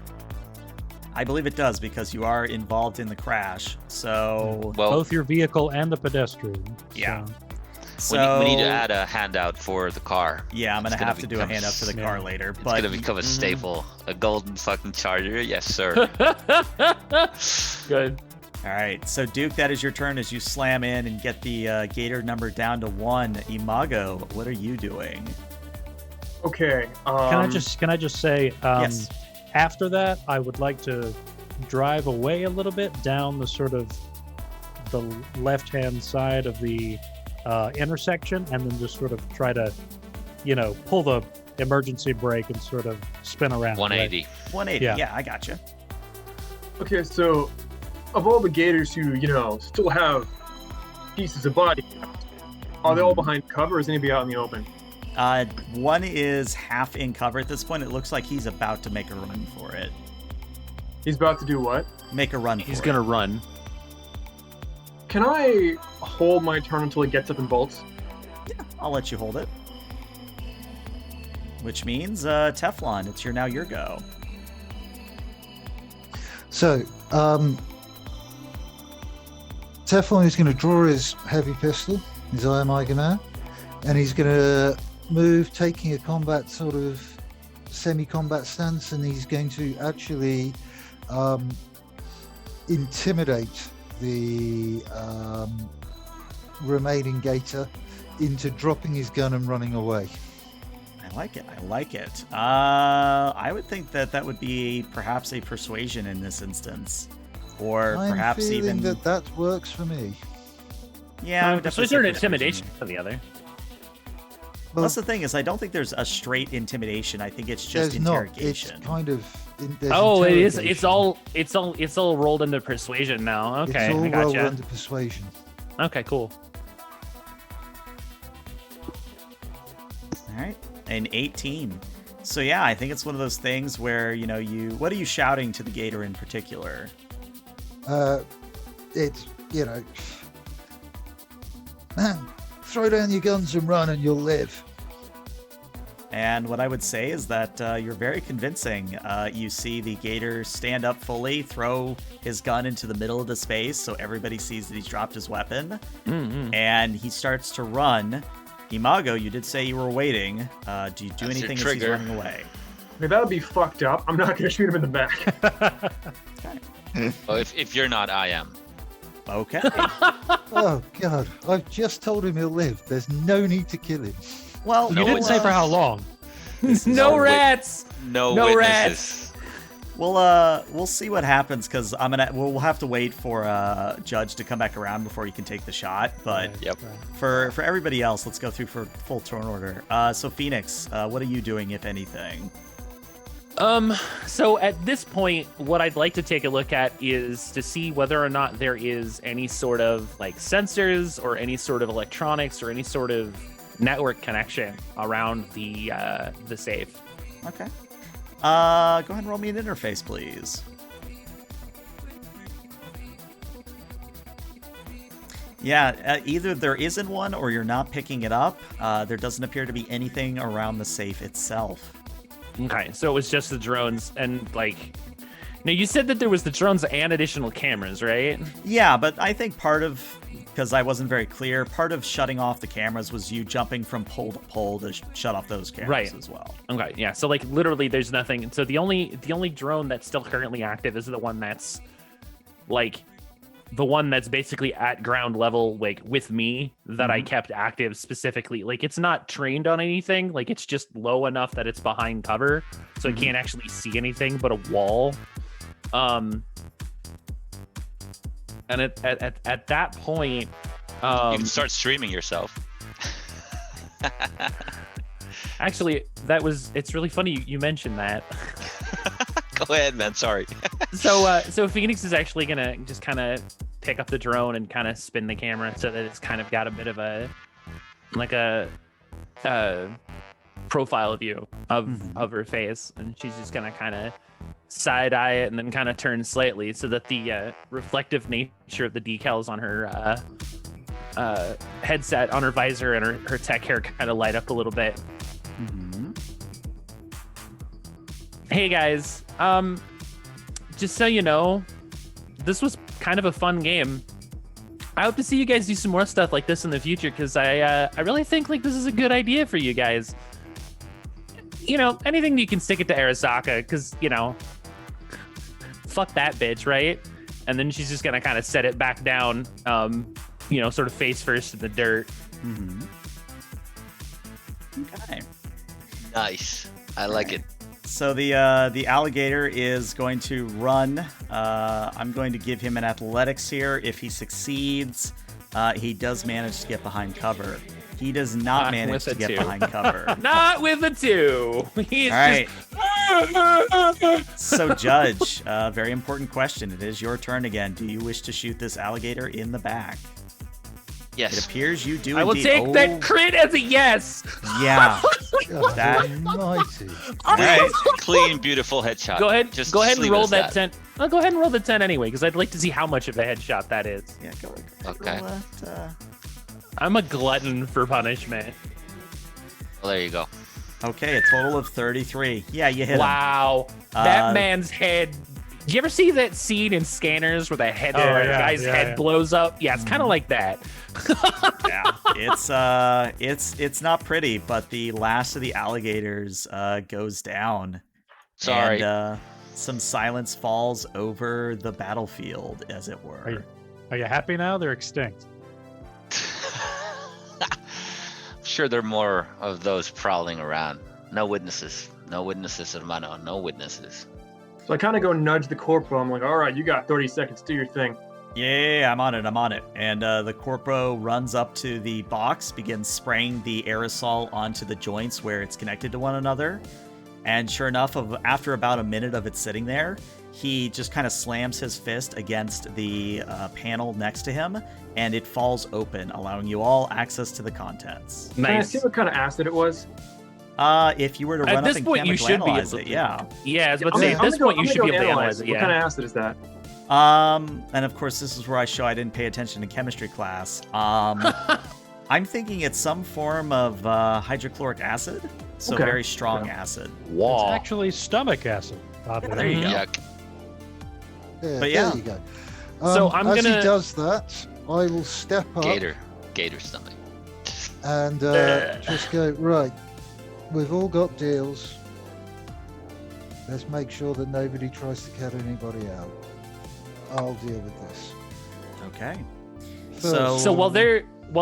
I believe it does because you are involved in the crash. So, Well, Both your vehicle and the pedestrian. Yeah. so- so we need to add a handout for the car. Yeah, I'm It's gonna gonna have to do a become hand up for the yeah. car later. It's But gonna become a Mhm. staple. A golden fucking charger. Yes, sir. Good. all right, so Duke, that is your turn as you slam in and get the gator number down to 1. Imago, what are you doing? Okay. Can I just say, Yes. after that, I would like to drive away a little bit down the sort of the left-hand side of the intersection, and then just sort of try to, pull the emergency brake and sort of spin around. right? 180. 180. Yeah. Yeah, I gotcha. Okay, so of all the gators who, still have pieces of body, are they all behind cover or is anybody out in the open? 1 is half in cover at this point. It looks like he's about to make a run for it. He's about to do what? Make a run He's for gonna it. run. Can I hold my turn until he gets up and bolts? I'll let you hold it. Which means, Teflon, it's now your go. So, Teflon is going to draw his heavy pistol, his IMI, and he's going to move, taking a combat sort of semi-combat stance, and he's going to actually intimidate the remaining gator into dropping his gun and running away. I like it. I like it. I would think that would be perhaps a persuasion in this instance. Or I'm perhaps feeling even... that works for me. Yeah, I would definitely Persuasion say or persuasion. intimidation for the other. Well, That's the thing is, I don't think there's a straight intimidation. I think it's just there's not. interrogation. It's kind of. There's Oh, it is. It's interrogation. all all rolled into persuasion now. Okay, It's all I rolled gotcha. under persuasion. Okay, cool. All right, an 18. So yeah, I think it's one of those things where what are you shouting to the gator in particular? It's man, throw down your guns and run, and you'll live. And what I would say is that you're very convincing. You see the gator stand up fully, throw his gun into the middle of the space so everybody sees that he's dropped his weapon, Mm-hmm. and he starts to run. Imago, you did say you were waiting. Do you do That's your anything as he's trigger. running away? Okay, that would be fucked up. I'm not gonna shoot him in the back. Oh, if you're not, I am. Okay. Oh God, I've just told him he'll live. There's no need to kill him. Well, You didn't say for how long. No wait. rats. No, No witnesses. we'll see what happens because we'll have to wait for Judge to come back around before he can take the shot. But Right, Yep. right. for everybody else, let's go through for full turn order. So Phoenix, what are you doing, if anything? So at this point, what I'd like to take a look at is to see whether or not there is any sort of like sensors or any sort of electronics or any sort of network connection around the safe. Okay. Go ahead and roll me an interface, please. Yeah, either there isn't one or you're not picking it up. There doesn't appear to be anything around the safe itself. Okay, so it was just the drones and like. Now you said that there was the drones and additional cameras, right? Yeah, but I think part of, because I wasn't very clear, part of shutting off the cameras was you jumping from pole to pole to shut off those cameras Right. as well. Okay, yeah. So like literally, there's nothing. So the only drone that's still currently active is the one that's like the one that's basically at ground level, like with me, that I kept active specifically. Like it's not trained on anything. Like it's just low enough that it's behind cover, so it can't actually see anything but a wall. And at that point, You can start streaming yourself. actually, it's really funny you mentioned that. Go ahead, man. Sorry. So Phoenix is actually gonna just kind of pick up the drone and kind of spin the camera so that it's kind of got a bit of a profile view of her face, and she's just gonna kind of side eye it and then kind of turn slightly so that the reflective nature of the decals on her headset, on her visor, and her tech hair kind of light up a little bit. Hey guys, just so you know, this was kind of a fun game. I hope to see you guys do some more stuff like this in the future, because I really think like this is a good idea for you guys. You know, anything you can stick it to Arasaka, because, you know, fuck that bitch, right? And then she's just gonna kind of set it back down, you know, sort of face first in the dirt. Okay. Nice. I like it. So the alligator is going to run. I'm going to give him an athletics here. If he succeeds, he does manage to get behind cover. He does not manage to get behind cover. Not with a 2. He's All right. just... So, Judge, very important question. It is your turn again. Do you wish to shoot this alligator in the back? It Yes. appears you do. I will indeed. take that crit as a yes. Yeah. God That- almighty. All right. Clean, beautiful headshot. Go ahead. Just Go ahead leave and it roll as that 10. I'll go ahead and roll the 10 anyway, because I'd like to see how much of a headshot that is. Yeah. Go. Okay. Roll that, I'm a glutton for punishment. Well, there you go. Okay, a total of 33. Yeah, you hit him. Wow, Uh, that man's head. Do you ever see that scene in Scanners where the head, Oh, the yeah, guy's yeah, head yeah. blows up? Yeah, it's kind of like that. Yeah, it's not pretty, but the last of the alligators goes down. Sorry. And some silence falls over the battlefield, as it were. Are you happy now? They're extinct. I'm sure there are more of those prowling around. No witnesses. No witnesses, hermano. No witnesses. So I kind of go nudge the corporal. I'm like, all right, you got 30 seconds. Do your thing. Yeah, I'm on it. And the corpo runs up to the box, begins spraying the aerosol onto the joints where it's connected to one another. And sure enough, after about a minute of it sitting there, he just kind of slams his fist against the panel next to him, and it falls open, allowing you all access to the contents. Can I see what kind of acid it was? If you were to At run this up and point, you chemical should be analyze able it, to. yeah. Yeah, I was about to I'm say, gonna at this go- point, you I'm should gonna be go able to analyze it. What kind Yeah. of acid is that? And of course, this is where I show I didn't pay attention to chemistry class. I'm thinking it's some form of hydrochloric acid, so Okay. very strong Yeah. acid. It's Whoa. actually stomach acid. oddly There you enough. go. Yuck. Yeah, But yeah. there you go. So I'm as gonna- he does that, I will step up Gator stomach. and just go, right, we've all got deals. Let's make sure that nobody tries to cut anybody out. I'll deal with this. Okay. First, So while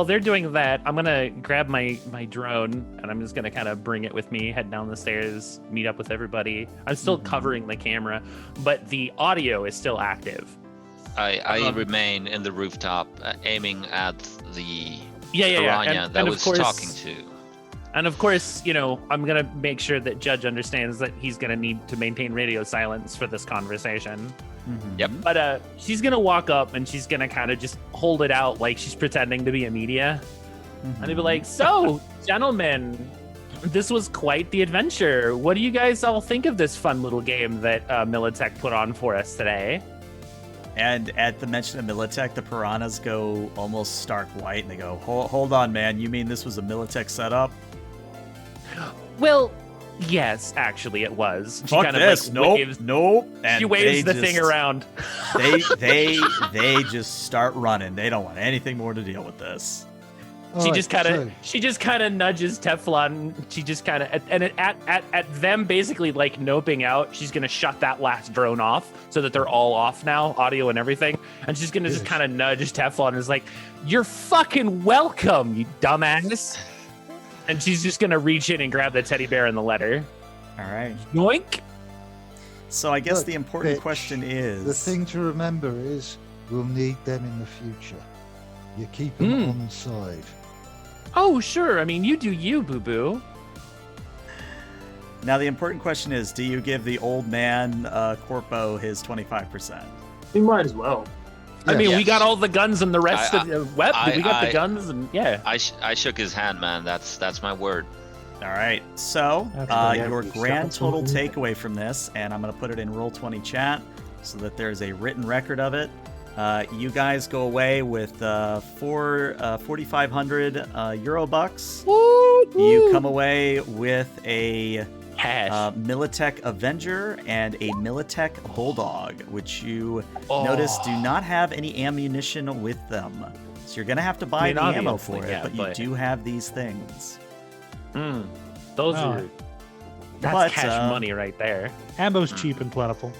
they're doing that, I'm gonna grab my drone and I'm just gonna kind of bring it with me, head down the stairs, meet up with everybody. I'm still covering the camera, but the audio is still active. I remain in the rooftop, aiming at the Yeah. piranha that and was talking to. And of course, you know, I'm gonna make sure that Judge understands that he's gonna need to maintain radio silence for this conversation. Yep. But she's gonna walk up and she's gonna kind of just hold it out like she's pretending to be a media, and they'd be like, "So, gentlemen, this was quite the adventure. What do you guys all think of this fun little game that Militech put on for us today?" And at the mention of Militech, the piranhas go almost stark white, and they go, hold on, man. You mean this was a Militech setup? Well, yes, actually, it was. She Fuck kind this. of Nope. waves, Nope. And she waves the they thing just- around. They just start running. They don't want anything more to deal with this. She Alright, just kind of nudges Teflon. She just kind of at them basically like noping out. She's gonna shut that last drone off so that they're all off now, audio and everything. And she's gonna just Yes. kind of nudge Teflon and is like, "You're fucking welcome, you dumbass." And she's just gonna reach in and grab the teddy bear and the letter. All right. Yoink! So I guess Look, the important bitch, question is... The thing to remember is we'll need them in the future. You keep them on side. Oh sure, I mean you do you, boo boo. Now the important question is, do you give the old man Corpo his 25%? You might as well. I mean, we Yes. got all the guns and the rest of the web. We got the I- guns and yeah. I shook his hand, man. That's my word. All right. So Absolutely. your Yeah, grand total absolutely. takeaway from this, and I'm going to put it in Roll20 chat so that there's a written record of it. You guys go away with 4,500 Euro bucks. You come away with a Cash. Militech Avenger and a Militech Bulldog, which you Oh. notice do not have any ammunition with them. So you're going to have to buy I mean, the ammo obviously, for it, yeah, but you but- do have these things. Those Oh. are that's But, cash money right there. Ammo's cheap and plentiful.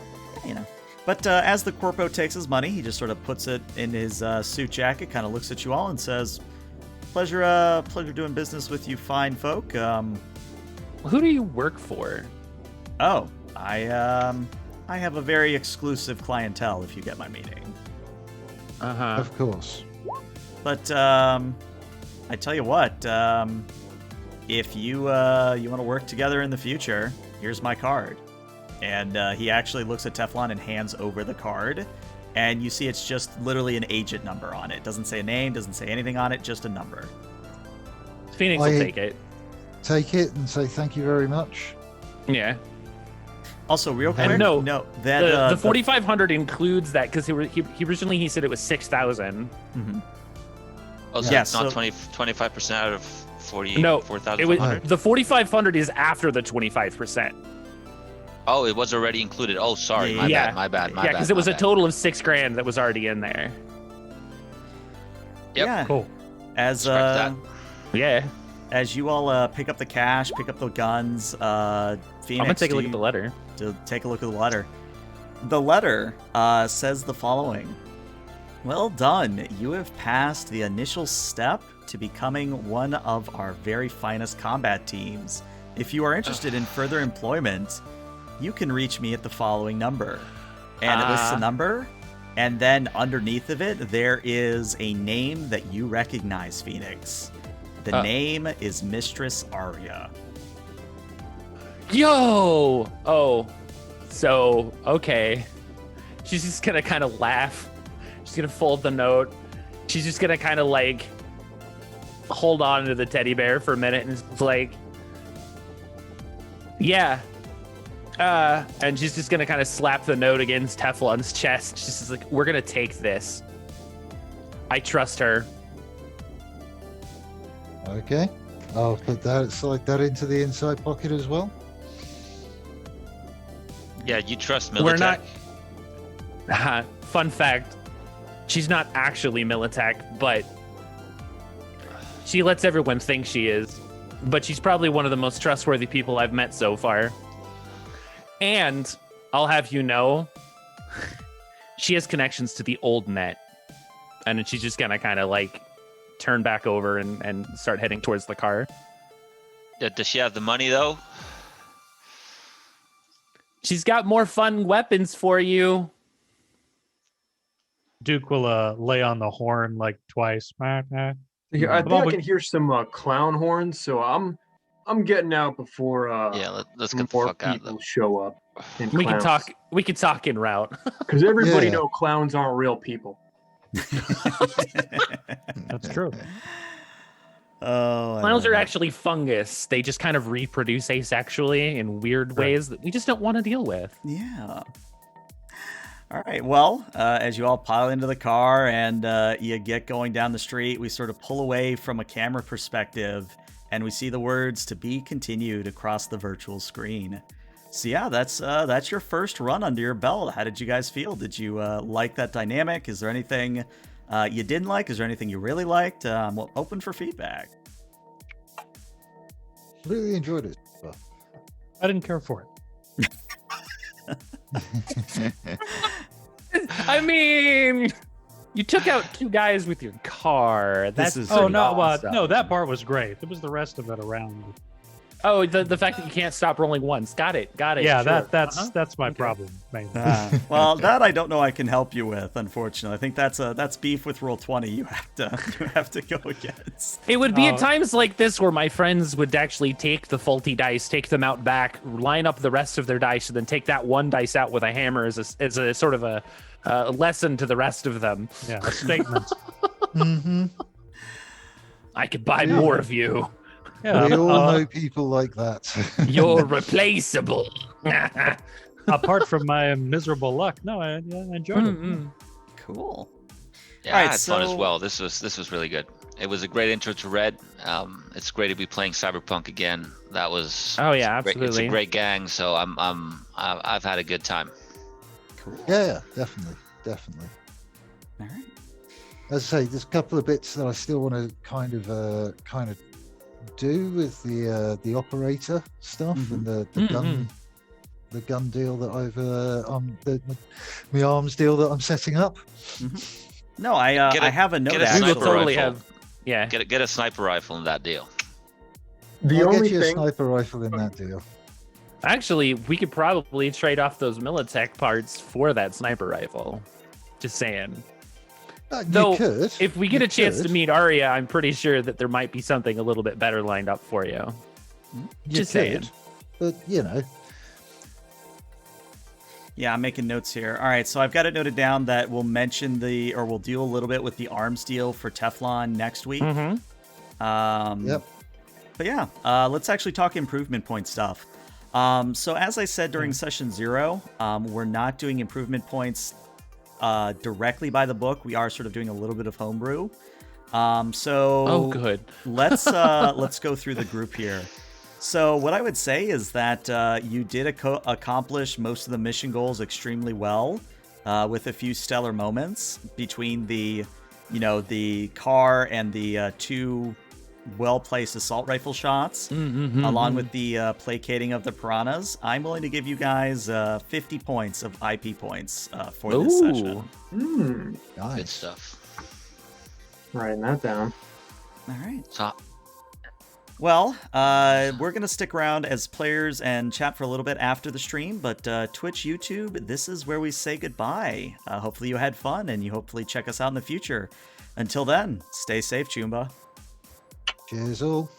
You know. But as the Corpo takes his money, he just sort of puts it in his suit jacket, kind of looks at you all and says, pleasure doing business with you fine folk. Who do you work for? I have a very exclusive clientele, if you get my meaning. Uh-huh. Of course. But I tell you what, if you want to work together in the future, here's my card. And he actually looks at Teflon and hands over the card. And you see it's just literally an agent number on it. Doesn't say a name, doesn't say anything on it, just a number. Phoenix will take it. Take it and say thank you very much. Yeah. Also, real quick, And no, that the 4,500 includes that because he originally he said it was 6,000. Mhm. Oh, so Yeah, it's not so- 25% out of 40. No, 4,500. the 4,500 is after the 25%. Oh, it was already included. Oh, sorry, my Yeah. bad, my bad, my Yeah, bad. because it was my a bad. total of $6,000 that was already in there. Yep. Yeah. Cool. As Scratch Yeah. as you all pick up the cash, pick up the guns, Phoenix, I'm gonna take a look do at the you- letter. to take a look at the letter. The letter says the following. Well done. You have passed the initial step to becoming one of our very finest combat teams. If you are interested in further employment, you can reach me at the following number. And it lists a number, and then underneath of it, there is a name that you recognize, Phoenix. The name is Mistress Arya. Yo! Oh. So, okay. She's just gonna kind of laugh. She's gonna fold the note. She's just gonna kind of like hold on to the teddy bear for a minute and it's like, yeah. And she's just gonna kind of slap the note against Teflon's chest. She's just like, we're gonna take this. I trust her. Okay. I'll put that, slide that into the inside pocket as well. Yeah, you trust Militech? We're not. Fun fact: she's not actually Militech, but she lets everyone think she is. But she's probably one of the most trustworthy people I've met so far. And I'll have you know, she has connections to the old net, and then she's just gonna kind of like turn back over and start heading towards the car. Yeah, does she have the money though? She's got more fun weapons for you. Duke will lay on the horn like twice. Yeah, I think I can hear some clown horns, so I'm getting out before Yeah, let's get the more fuck out of people them. show up. We can talk. We can talk en route. Because everybody Yeah. know clowns aren't real people. That's true. Oh, I Clowns love are it. actually fungus. They just kind of reproduce asexually in weird Right. ways that we just don't want to deal with. Yeah. All right. Well, as you all pile into the car and you get going down the street, we sort of pull away from a camera perspective, and we see the words "to be continued" across the virtual screen. So yeah, that's your first run under your belt. How did you guys feel? Did you like that dynamic? Is there anything you didn't like? Is there anything you really liked? Well, open for feedback. Really enjoyed it. I didn't care for it. I mean, you took out 2 guys with your car. That's is- Oh pretty no, awesome. no, that part was great. It was the rest of it around. Oh, the fact that you can't stop rolling once. Got it. Yeah, sure. that's my Okay. problem mainly. Well, that I don't know I can help you with, unfortunately. I think that's beef with Roll20. You have to go against. It would be Oh. at times like this where my friends would actually take the faulty dice, take them out back, line up the rest of their dice, and then take that one dice out with a hammer as a sort of a lesson to the rest of them. Yeah, a statement. Mm-hmm. I could buy Yeah. more of you. Yeah, We all know people like that. You're replaceable. apart from my miserable luck, no, I enjoyed it. Mm-mm. Cool. Yeah, All I right, had fun as so- well. This was really good. It was a great intro to Red. It's great to be playing Cyberpunk again. That was Oh, yeah, it's a absolutely. great gang. So I've had a good time. Cool. Yeah, definitely. All right. As I say, there's a couple of bits that I still want to kind of do with the operator stuff and the gun deal that I've my arms deal that I'm setting up. No, I have a note get a We actually. will sniper totally rifle. have. Yeah. Get a sniper rifle in that deal. The I'll only get you a thing, sniper rifle in that deal. Actually, we could probably trade off those Militech parts for that sniper rifle. Just saying. Though, You could. If we get You a chance to could. meet Arya, I'm pretty sure that there might be something a little bit better lined up for you. You Just saying. could, but you know, Yeah, I'm making notes here. All right, so I've got it noted down that we'll mention we'll deal a little bit with the arms deal for Teflon next week. Mm-hmm. Yep. But yeah, let's actually talk improvement point stuff. So as I said during session 0, we're not doing improvement points directly by the book. We are sort of doing a little bit of homebrew. Oh, good. let's go through the group here. So what I would say is that you did accomplish most of the mission goals extremely well, with a few stellar moments between the car and the 2 well-placed assault rifle shots, along with the placating of the piranhas. I'm willing to give you guys 50 points of IP points for this session. Good nice. stuff. writing that down. All right. So Well, we're going to stick around as players and chat for a little bit after the stream, but Twitch, YouTube, this is where we say goodbye. Hopefully you had fun, and you hopefully check us out in the future. Until then, stay safe, Chumba. Cheers all.